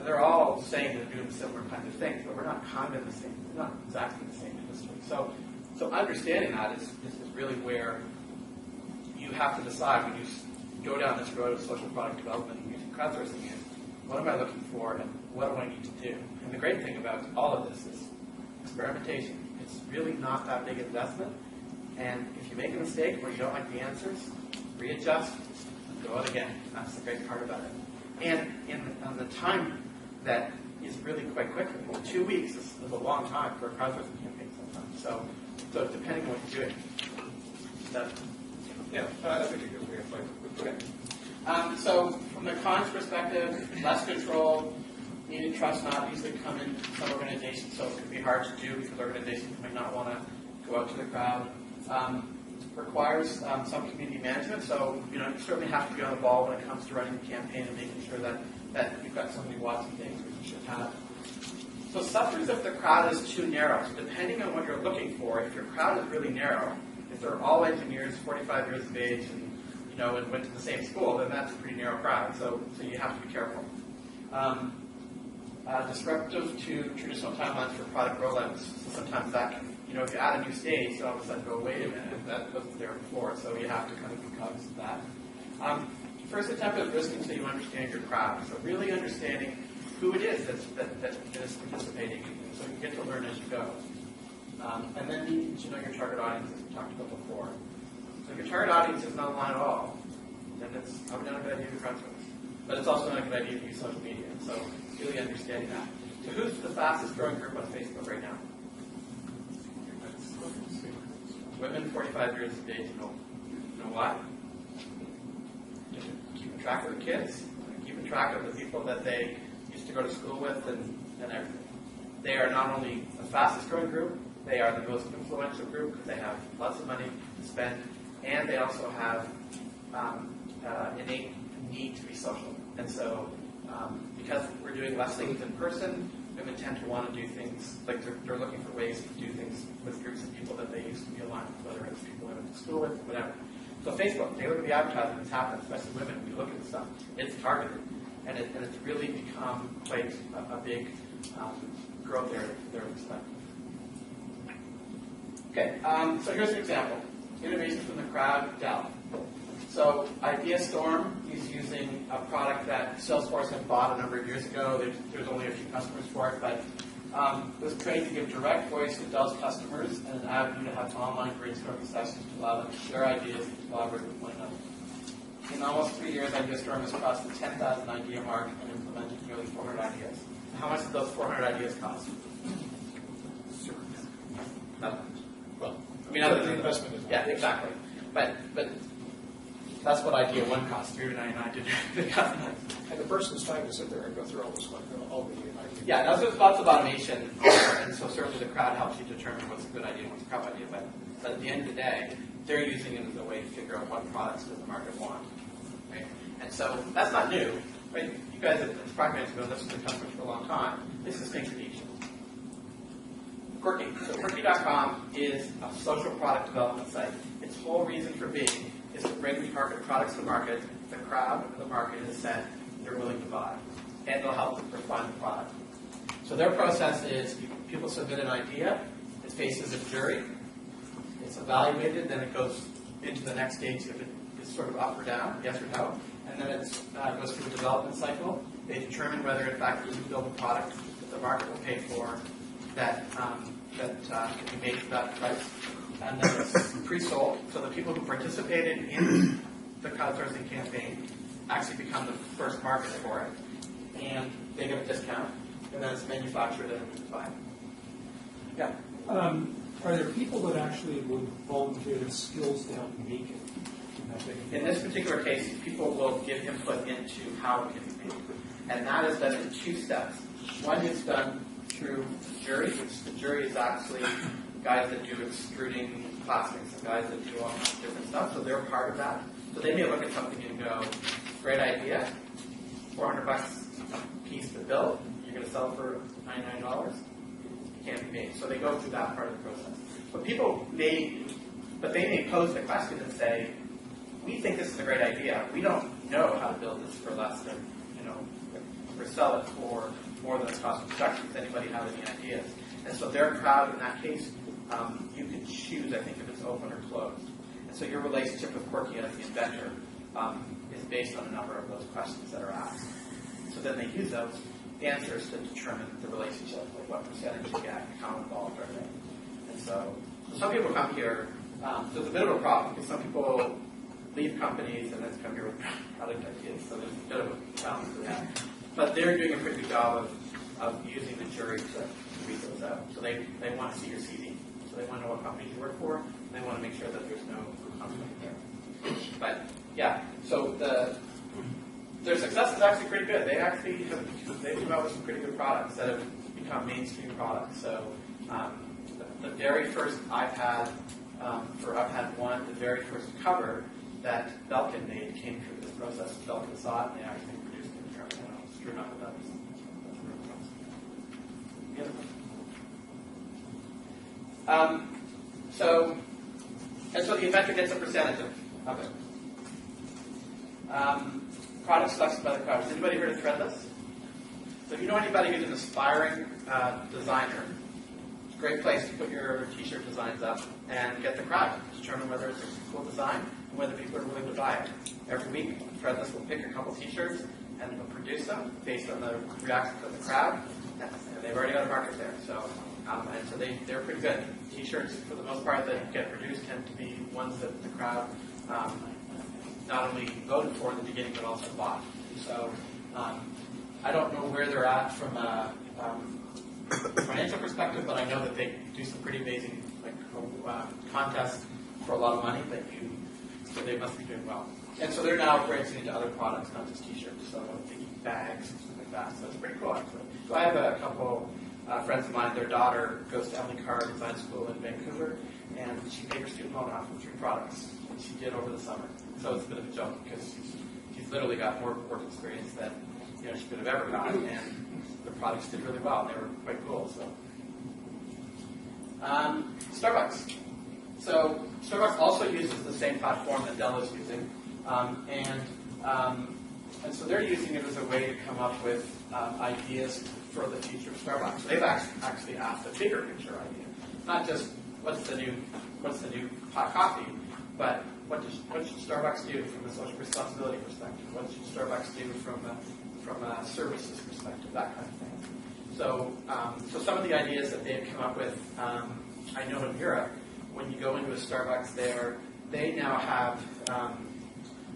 they're all saying they're doing similar kinds of things, but we're not kind of the same. We're not exactly the same industry. So understanding that is really where you have to decide when you go down this road of social product development and using crowdsourcing is, what am I looking for and what do I need to do? And the great thing about all of this is experimentation. It's really not that big investment. And if you make a mistake where you don't like the answers, readjust, and go out again. That's the great part about it. And on the time that is really quite quickly. 2 weeks is a long time for a crowdsourcing campaign sometimes. So depending on what you're doing. I think you can explain. Okay. So from the cons perspective, less control, needed trust not easily come in some organizations, so it can be hard to do because organizations might not want to go out to the crowd. Requires some community management, so you certainly have to be on the ball when it comes to running the campaign and making sure that you've got somebody watching things, which you should have. So suffers if the crowd is too narrow. So depending on what you're looking for, if your crowd is really narrow, if they're all engineers, 45 years of age, and went to the same school, then that's a pretty narrow crowd. So you have to be careful. Disruptive to traditional timelines for product rollouts. So sometimes that can, if you add a new stage, you all of a sudden go, wait a minute, that wasn't there before. So you have to kind of be cognizant of that. First attempt at risk until you understand your crowd. So really understanding who it is that is participating, so you get to learn as you go. And then you need to know your target audience, as we talked about before. So if your target audience is not online at all, then it's probably not a good idea to crowdsource. But it's also not a good idea to use social media. So really understanding that. So who's the fastest growing group on Facebook right now? Women 45 years of age. You know why? Keeping track of the kids, keeping track of the people that they used to go to school with, and everything. They are not only the fastest growing group, they are the most influential group because they have lots of money to spend, and they also have innate need to be social. And so, because we're doing less things in person, women tend to want to do things, like they're looking for ways to do things with groups of people that they used to be aligned with, whether it's people they went to school with, whatever. So Facebook, they look at the advertising that's happening, especially women, we look at the stuff, it's targeted. And it's really become quite a big growth area for their perspective. Okay, so here's an example. Innovation from the crowd, Dell. So IdeaStorm is using a product that Salesforce had bought a number of years ago. There's only a few customers for it, but it was created to give direct voice to Dell's customers and an avenue to have online brainstorming sessions to allow them to share ideas and collaborate with one another. In almost 3 years, IdeaStorm has crossed the 10,000 idea mark and implemented nearly 400 ideas. How much did those 400 ideas cost? Nothing. Well, I mean, other the than investment is. Yeah, exactly. But that's what idea one cost, $399 to do the customers. And the person's time to sit there and go through all this, all the ideas. Yeah, now there's lots of automation, and so certainly the crowd helps you determine what's a good idea and what's a crap idea. But at the end of the day, they're using it as a way to figure out what products does the market want. Right? And so that's not new. Right? You guys at Procter have been listening to customers for a long time. This is things that each. Quirky. So Quirky.com is a social product development site. Its whole reason for being is to bring products to market. The crowd, the market has said they're willing to buy, and they'll help them refine the product. So their process is people submit an idea, it faces a jury, it's evaluated, then it goes into the next stage if it is sort of up or down, yes or no, and then it goes through the development cycle. They determine whether in fact you can build a product that the market will pay for, that can be made for that price, and then it's pre-sold. So the people who participated in the crowdsourcing campaign actually become the first market for it, and they get a discount, and then it's manufactured and buy. Yeah. Are there people that actually would volunteer their skills to help make it? In this particular case, people will give input into how it can be made, and that is done in 2 steps. One is done through the jury, which the jury is actually guys that do extruding plastics and guys that do all kinds of different stuff, so they're part of that. So they may look at something and go, great idea, $400 a piece to build, you're going to sell it for $99, it can't be made. So they go through that part of the process. But they may pose the question and say, we think this is a great idea, we don't know how to build this for less than, or sell it for more than the cost of production. Does anybody have any ideas? And so their crowd, in that case, you can choose, I think, if it's open or closed. And so your relationship with Quirky as the inventor is based on a number of those questions that are asked. So then they use those answers to determine the relationship, like what percentage you get, how involved are they. And so some people come here, there's a bit of a problem because some people leave companies and then come here with product ideas, so there's a bit of a challenge with that. But they're doing a pretty good job of using the jury to read those out. So they want to see your CV. So they want to know what companies you work for, and they want to make sure that there's no conflict there. But yeah, so their success is actually pretty good. They've come out with some pretty good products that have become mainstream products. So the very first iPad, for iPad 1, the very first cover that Belkin made came through this process. Belkin saw it and they actually produced it in Germany. I don't know, screwed up with that. So the inventor gets a percentage of it. Product selected by the crowd. Has anybody heard of Threadless? So if you know anybody who's an aspiring designer, it's a great place to put your t-shirt designs up and get the crowd to determine whether it's a cool design and whether people are willing to buy it. Every week, Threadless will pick a couple t-shirts and will produce them based on the reactions of the crowd. And they've already got a market there. So, and so they're pretty good. T-shirts, for the most part, that get produced tend to be ones that the crowd not only voted for in the beginning, but also bought. So I don't know where they're at from a financial perspective, but I know that they do some pretty amazing contests for a lot of money so they must be doing well. And so they're now branching into other products, not just t-shirts, so thinking bags and stuff like that. So it's pretty cool, actually. So I have a couple friends of mine, their daughter goes to Emily Carr Design School in Vancouver, and she paid her student loan off with 3 products, and she did over the summer. So it's a bit of a joke because she's literally got more work experience than she could have ever gotten, and the products did really well. They were quite cool. So Starbucks. So Starbucks also uses the same platform that Dell is using, and so they're using it as a way to come up with ideas for the future of Starbucks. So they've actually asked a bigger picture idea, not just what's the new hot coffee, but what should Starbucks do from a social responsibility perspective? What should Starbucks do from a services perspective? That kind of thing. So, so some of the ideas that they've come up with, I know in Europe, when you go into a Starbucks there, they now have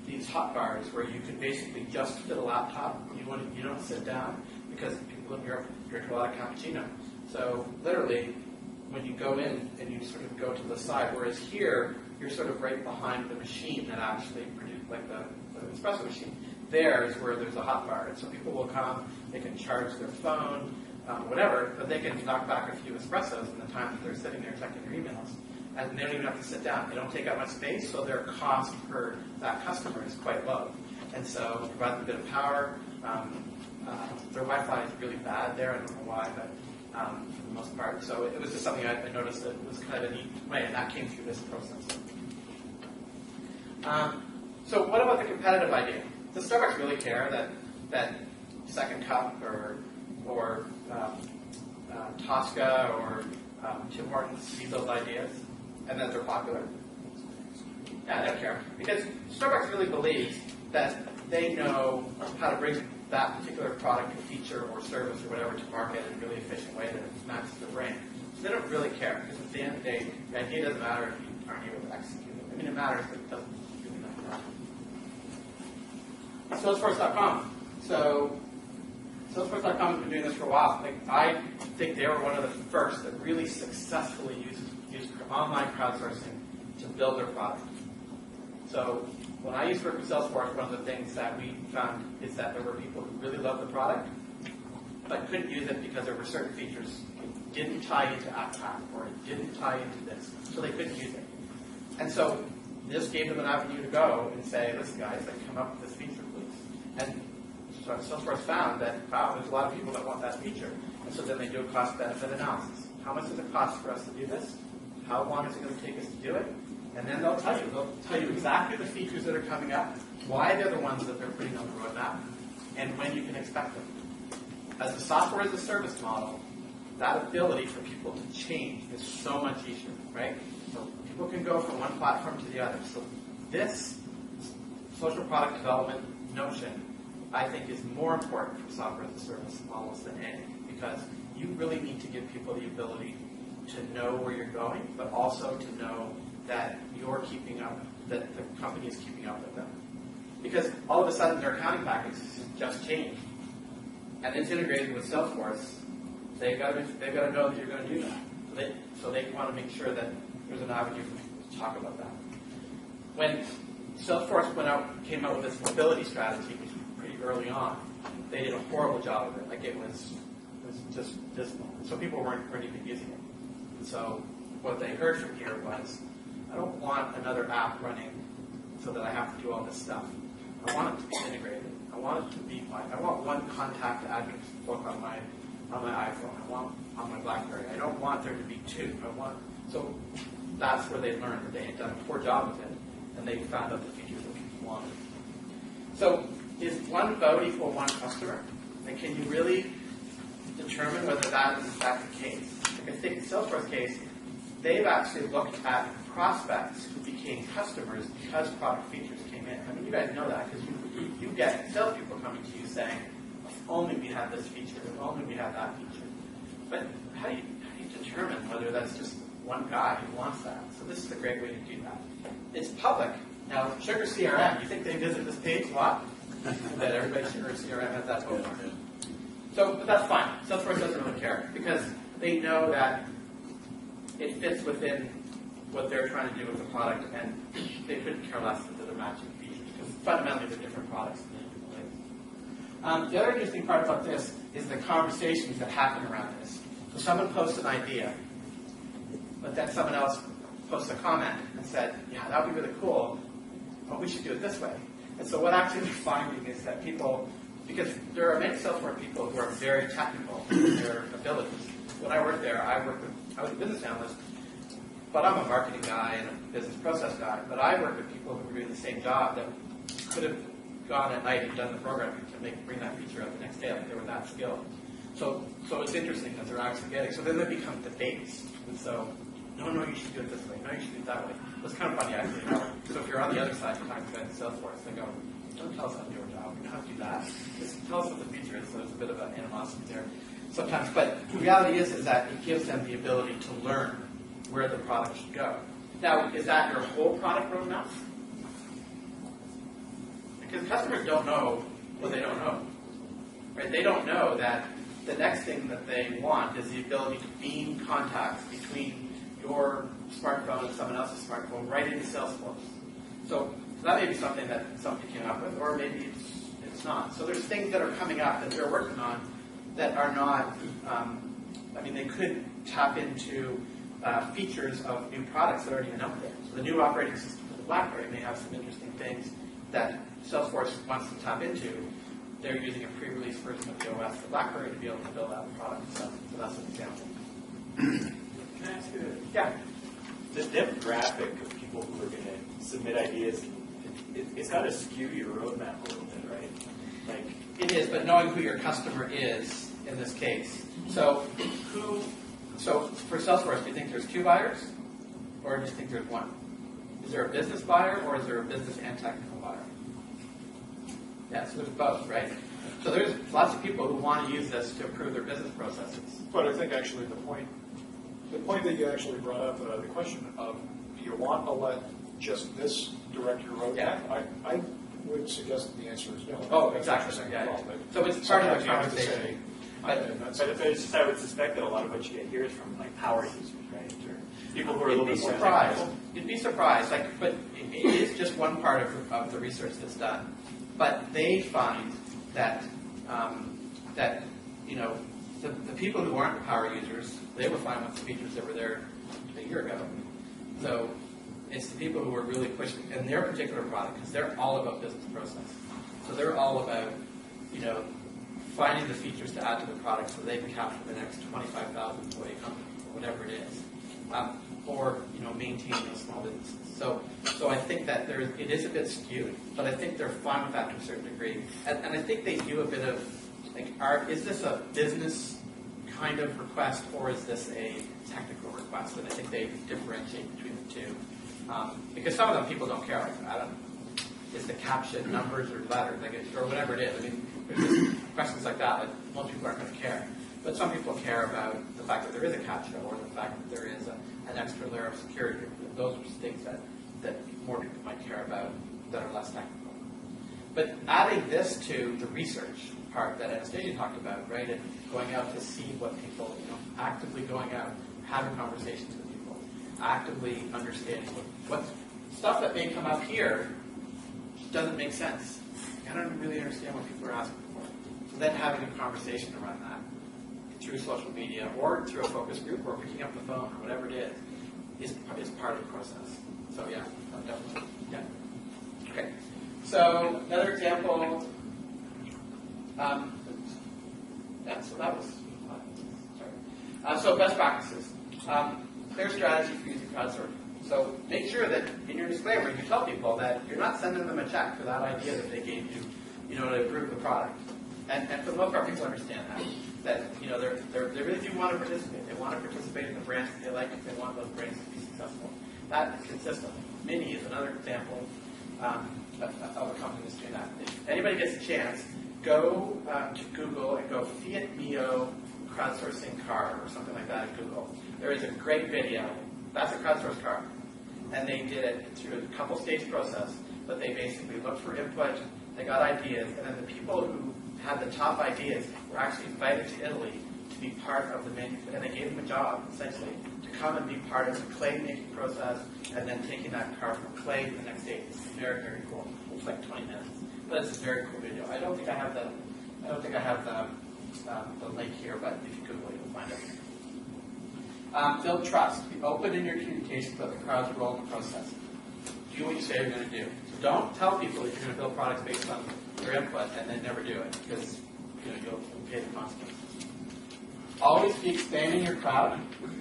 these hot bars where you can basically just fit a laptop. You don't sit down because people in Europe drink a lot of cappuccino. So literally, when you go in and you sort of go to the side, whereas here you're sort of right behind the machine that actually produces, like the espresso machine. There is where there's a hot bar, and so people will come. They can charge their phone, whatever, but they can knock back a few espressos in the time that they're sitting there checking their emails. And they don't even have to sit down. They don't take up much space, so their cost per that customer is quite low. And so it provides a bit of power. Their Wi-Fi is really bad there. I don't know why, but for the most part. So it was just something I noticed that was kind of a neat way, and that came through this process. So what about the competitive idea? Does Starbucks really care that Second Cup or Tosca or Tim Hortons see those ideas and that they're popular? Yeah, they don't care. Because Starbucks really believes that they know how to bring that particular product or feature or service or whatever to market in a really efficient way that matches their brand. So they don't really care, because at the end of the day, the idea doesn't matter if you aren't able to execute it. I mean, it matters, but it doesn't really matter. Salesforce.com. So Salesforce.com has been doing this for a while. I think they were one of the first that really successfully used online crowdsourcing to build their product. So when I used to work with Salesforce, one of the things that we found is that there were people who really loved the product, but couldn't use it because there were certain features that didn't tie into AppPack or it didn't tie into this, so they couldn't use it. And so this gave them an avenue to go and say, listen guys, come up with this feature, please. And so Salesforce found that, wow, there's a lot of people that want that feature. And so then they do a cost-benefit analysis. How much does it cost for us to do this? How long is it going to take us to do it? And then they'll tell you exactly the features that are coming up, why they're the ones that they're putting on the roadmap, and when you can expect them. As a software as a service model, that ability for people to change is so much easier, right? So people can go from one platform to the other. So this social product development notion, I think, is more important for software as a service models than any, because you really need to give people the ability to know where you're going, but also to know that you're keeping up, that the company is keeping up with them. Because all of a sudden their accounting package just changed, and it's integrated with Salesforce. They've got to know that you're going to do that. So they want to make sure that there's an avenue for people to talk about that. When Salesforce came out with this mobility strategy, which was pretty early on, they did a horrible job of it. Like it was just dismal. So people weren't even using it. And so what they heard from here was, I don't want another app running so that I have to do all this stuff. I want it to be integrated. I want it to be I want one contact address book on my iPhone. I want on my BlackBerry. I don't want there to be two. So that's where they learned that they had done a poor job of it, and they found out the features that people wanted. So is one vote equal one customer? And can you really determine whether that is in fact the case? Like I think in Salesforce's case, they've actually looked at prospects who became customers because product features came in. I mean, you guys know that because you get salespeople coming to you saying, if only we had this feature, if only we had that feature. But how do you determine whether that's just one guy who wants that? So this is a great way to do that. It's public. Now, Sugar CRM, you think they visit this page a lot? That everybody Sugar CRM has that bookmark. So, but that's fine. Salesforce doesn't really care because they know that it fits within what they're trying to do with the product, and they couldn't care less that they're matching features because fundamentally they're different products in different ways. The other interesting part about this is the conversations that happen around this. So someone posts an idea, but then someone else posts a comment and said, yeah, that would be really cool, but we should do it this way. And so what actually we're finding is that people, because there are many Salesforce people who are very technical in their abilities. When I worked there, I was a business analyst, but I'm a marketing guy and a business process guy. But I worked with people who were doing the same job that could have gone at night and done the programming to bring that feature out the next day. Like they were that skilled. So it's interesting that they're actually getting. So then they become debates. And so no, you should do it this way. No, you should do it that way. It's kind of funny, actually. You know? So if you're on the other side, you're talking about Salesforce, they go, don't tell us how to do our job. We don't have to do that. Just tell us what the feature is. So there's a bit of an animosity there sometimes. But the reality is that it gives them the ability to learn where the product should go. Now, is that your whole product roadmap? Because customers don't know what they don't know. Right? They don't know that the next thing that they want is the ability to beam contacts between your smartphone and someone else's smartphone right into Salesforce. So that may be something that somebody came up with, or maybe it's not. So there's things that are coming up that they're working on that are not, they could tap into features of new products that aren't even out there. So the new operating system for the BlackBerry may have some interesting things that Salesforce wants to tap into. They're using a pre-release version of the OS for BlackBerry to be able to build out the product. So that's an example. Can I ask you? Yeah. The demographic of people who are going to submit ideas, it's got to skew your roadmap a little bit, right? Like it is, but knowing who your customer is in this case. So for Salesforce, do you think there's 2 buyers, or do you think there's 1? Is there a business buyer, or is there a business and technical buyer? Yeah, so there's both, right? So there's lots of people who want to use this to improve their business processes. But I think actually the point that you actually brought up, the question of do you want to let just this direct your roadmap? Yeah. I would suggest that the answer is no. Oh, exactly. Yeah. So it's part of the Sometimes you have to conversation. say, but it's just, I would suspect that a lot of what you get here is from like power users, right? Or people who are a little bit more technical. You'd be surprised. But it is just one part of the research that's done. But they find that the people who aren't power users, they were fine with the features that were there a year ago. So it's the people who are really pushing in their particular product because they're all about business process. So they're all about finding the features to add to the product so they can capture the next 25,000 employee company or whatever it is, or maintain those small businesses. So I think that it is a bit skewed, but I think they're fine with that to a certain degree, and I think they do a bit of is this a business kind of request or is this a technical request? And I think they differentiate between the two because some of them people don't care. I don't. Is the caption numbers or letters or whatever it is? There's just questions like that. Most people aren't going to care, but some people care about the fact that there is a captcha or the fact that there is an extra layer of security. Those are things that more people might care about that are less technical. But adding this to the research part that Anastasia talked about, right, and going out to see what people, actively going out, having conversations with people, actively understanding what stuff that may come up here doesn't make sense. I don't really understand what people are asking for. So then having a conversation around that through social media or through a focus group or picking up the phone or whatever it is part of the process. So yeah, definitely. Yeah. Okay. So another example. So that was sorry. So best practices. Clear strategy for using crowdsourcing. So make sure that in your disclaimer you tell people that you're not sending them a check for that idea that they gave you, to improve the product. And for the most part, people understand that they really do want to participate. They want to participate in the brands that they like if they want those brands to be successful. That is consistent. Mini is another example of a company that's doing that. If anybody gets a chance, go to Google and go Fiat Mio crowdsourcing car or something like that at Google. There is a great video. That's a crowdsourced car. And they did it through a couple-stage process, but they basically looked for input, they got ideas, and then the people who had the top ideas were actually invited to Italy to be part of the manufacturing, and they gave them a job, essentially, to come and be part of the clay-making process, and then taking that car from clay to the next stage. It's very, very cool. It's like 20 minutes. But it's a very cool video. I don't think I have the link here, but if you Google it, you'll find it. Build trust. Be open in your communications about the crowd's role in the process. Do what you say you're going to do. So don't tell people that you're going to build products based on their input and then never do it because you'll pay the consequences. Always be expanding your crowd.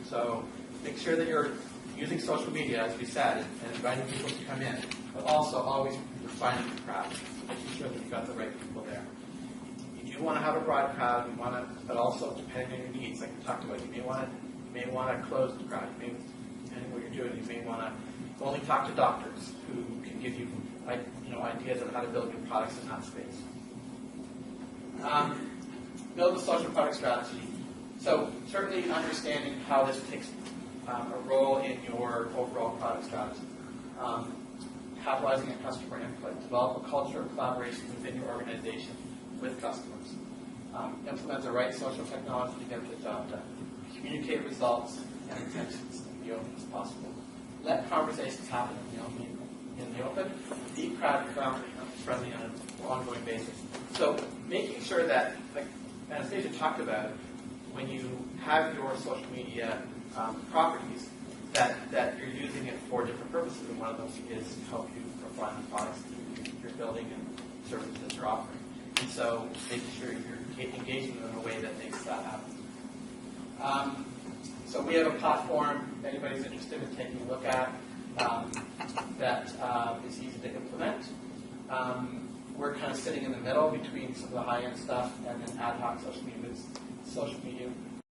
So make sure that you're using social media, as we said, and inviting people to come in. But also always refining your crowd, making sure that you've got the right people there. You do want to have a broad crowd, but also depending on your needs, like we talked about, you may want a closed crowd. You depending what you're doing. You may want to only talk to doctors who can give you, ideas on how to build your products in that space. Build a social product strategy. So certainly understanding how this takes a role in your overall product strategy. Capitalizing on customer input. Develop a culture of collaboration within your organization with customers. Implement the right social technology to get the job done. Communicate results and intentions in the open as possible. Let conversations happen in the open. Be proud and friendly on an ongoing basis. So making sure that, like Anastasia talked about, when you have your social media properties, that you're using it for different purposes, and one of those is to help you refine the products that you're building and services that you're offering. And so making sure you're engaging them in a way that makes that happen. So we have a platform, if anybody's interested in taking a look at, that is easy to implement. We're kind of sitting in the middle between some of the high-end stuff and then ad hoc social media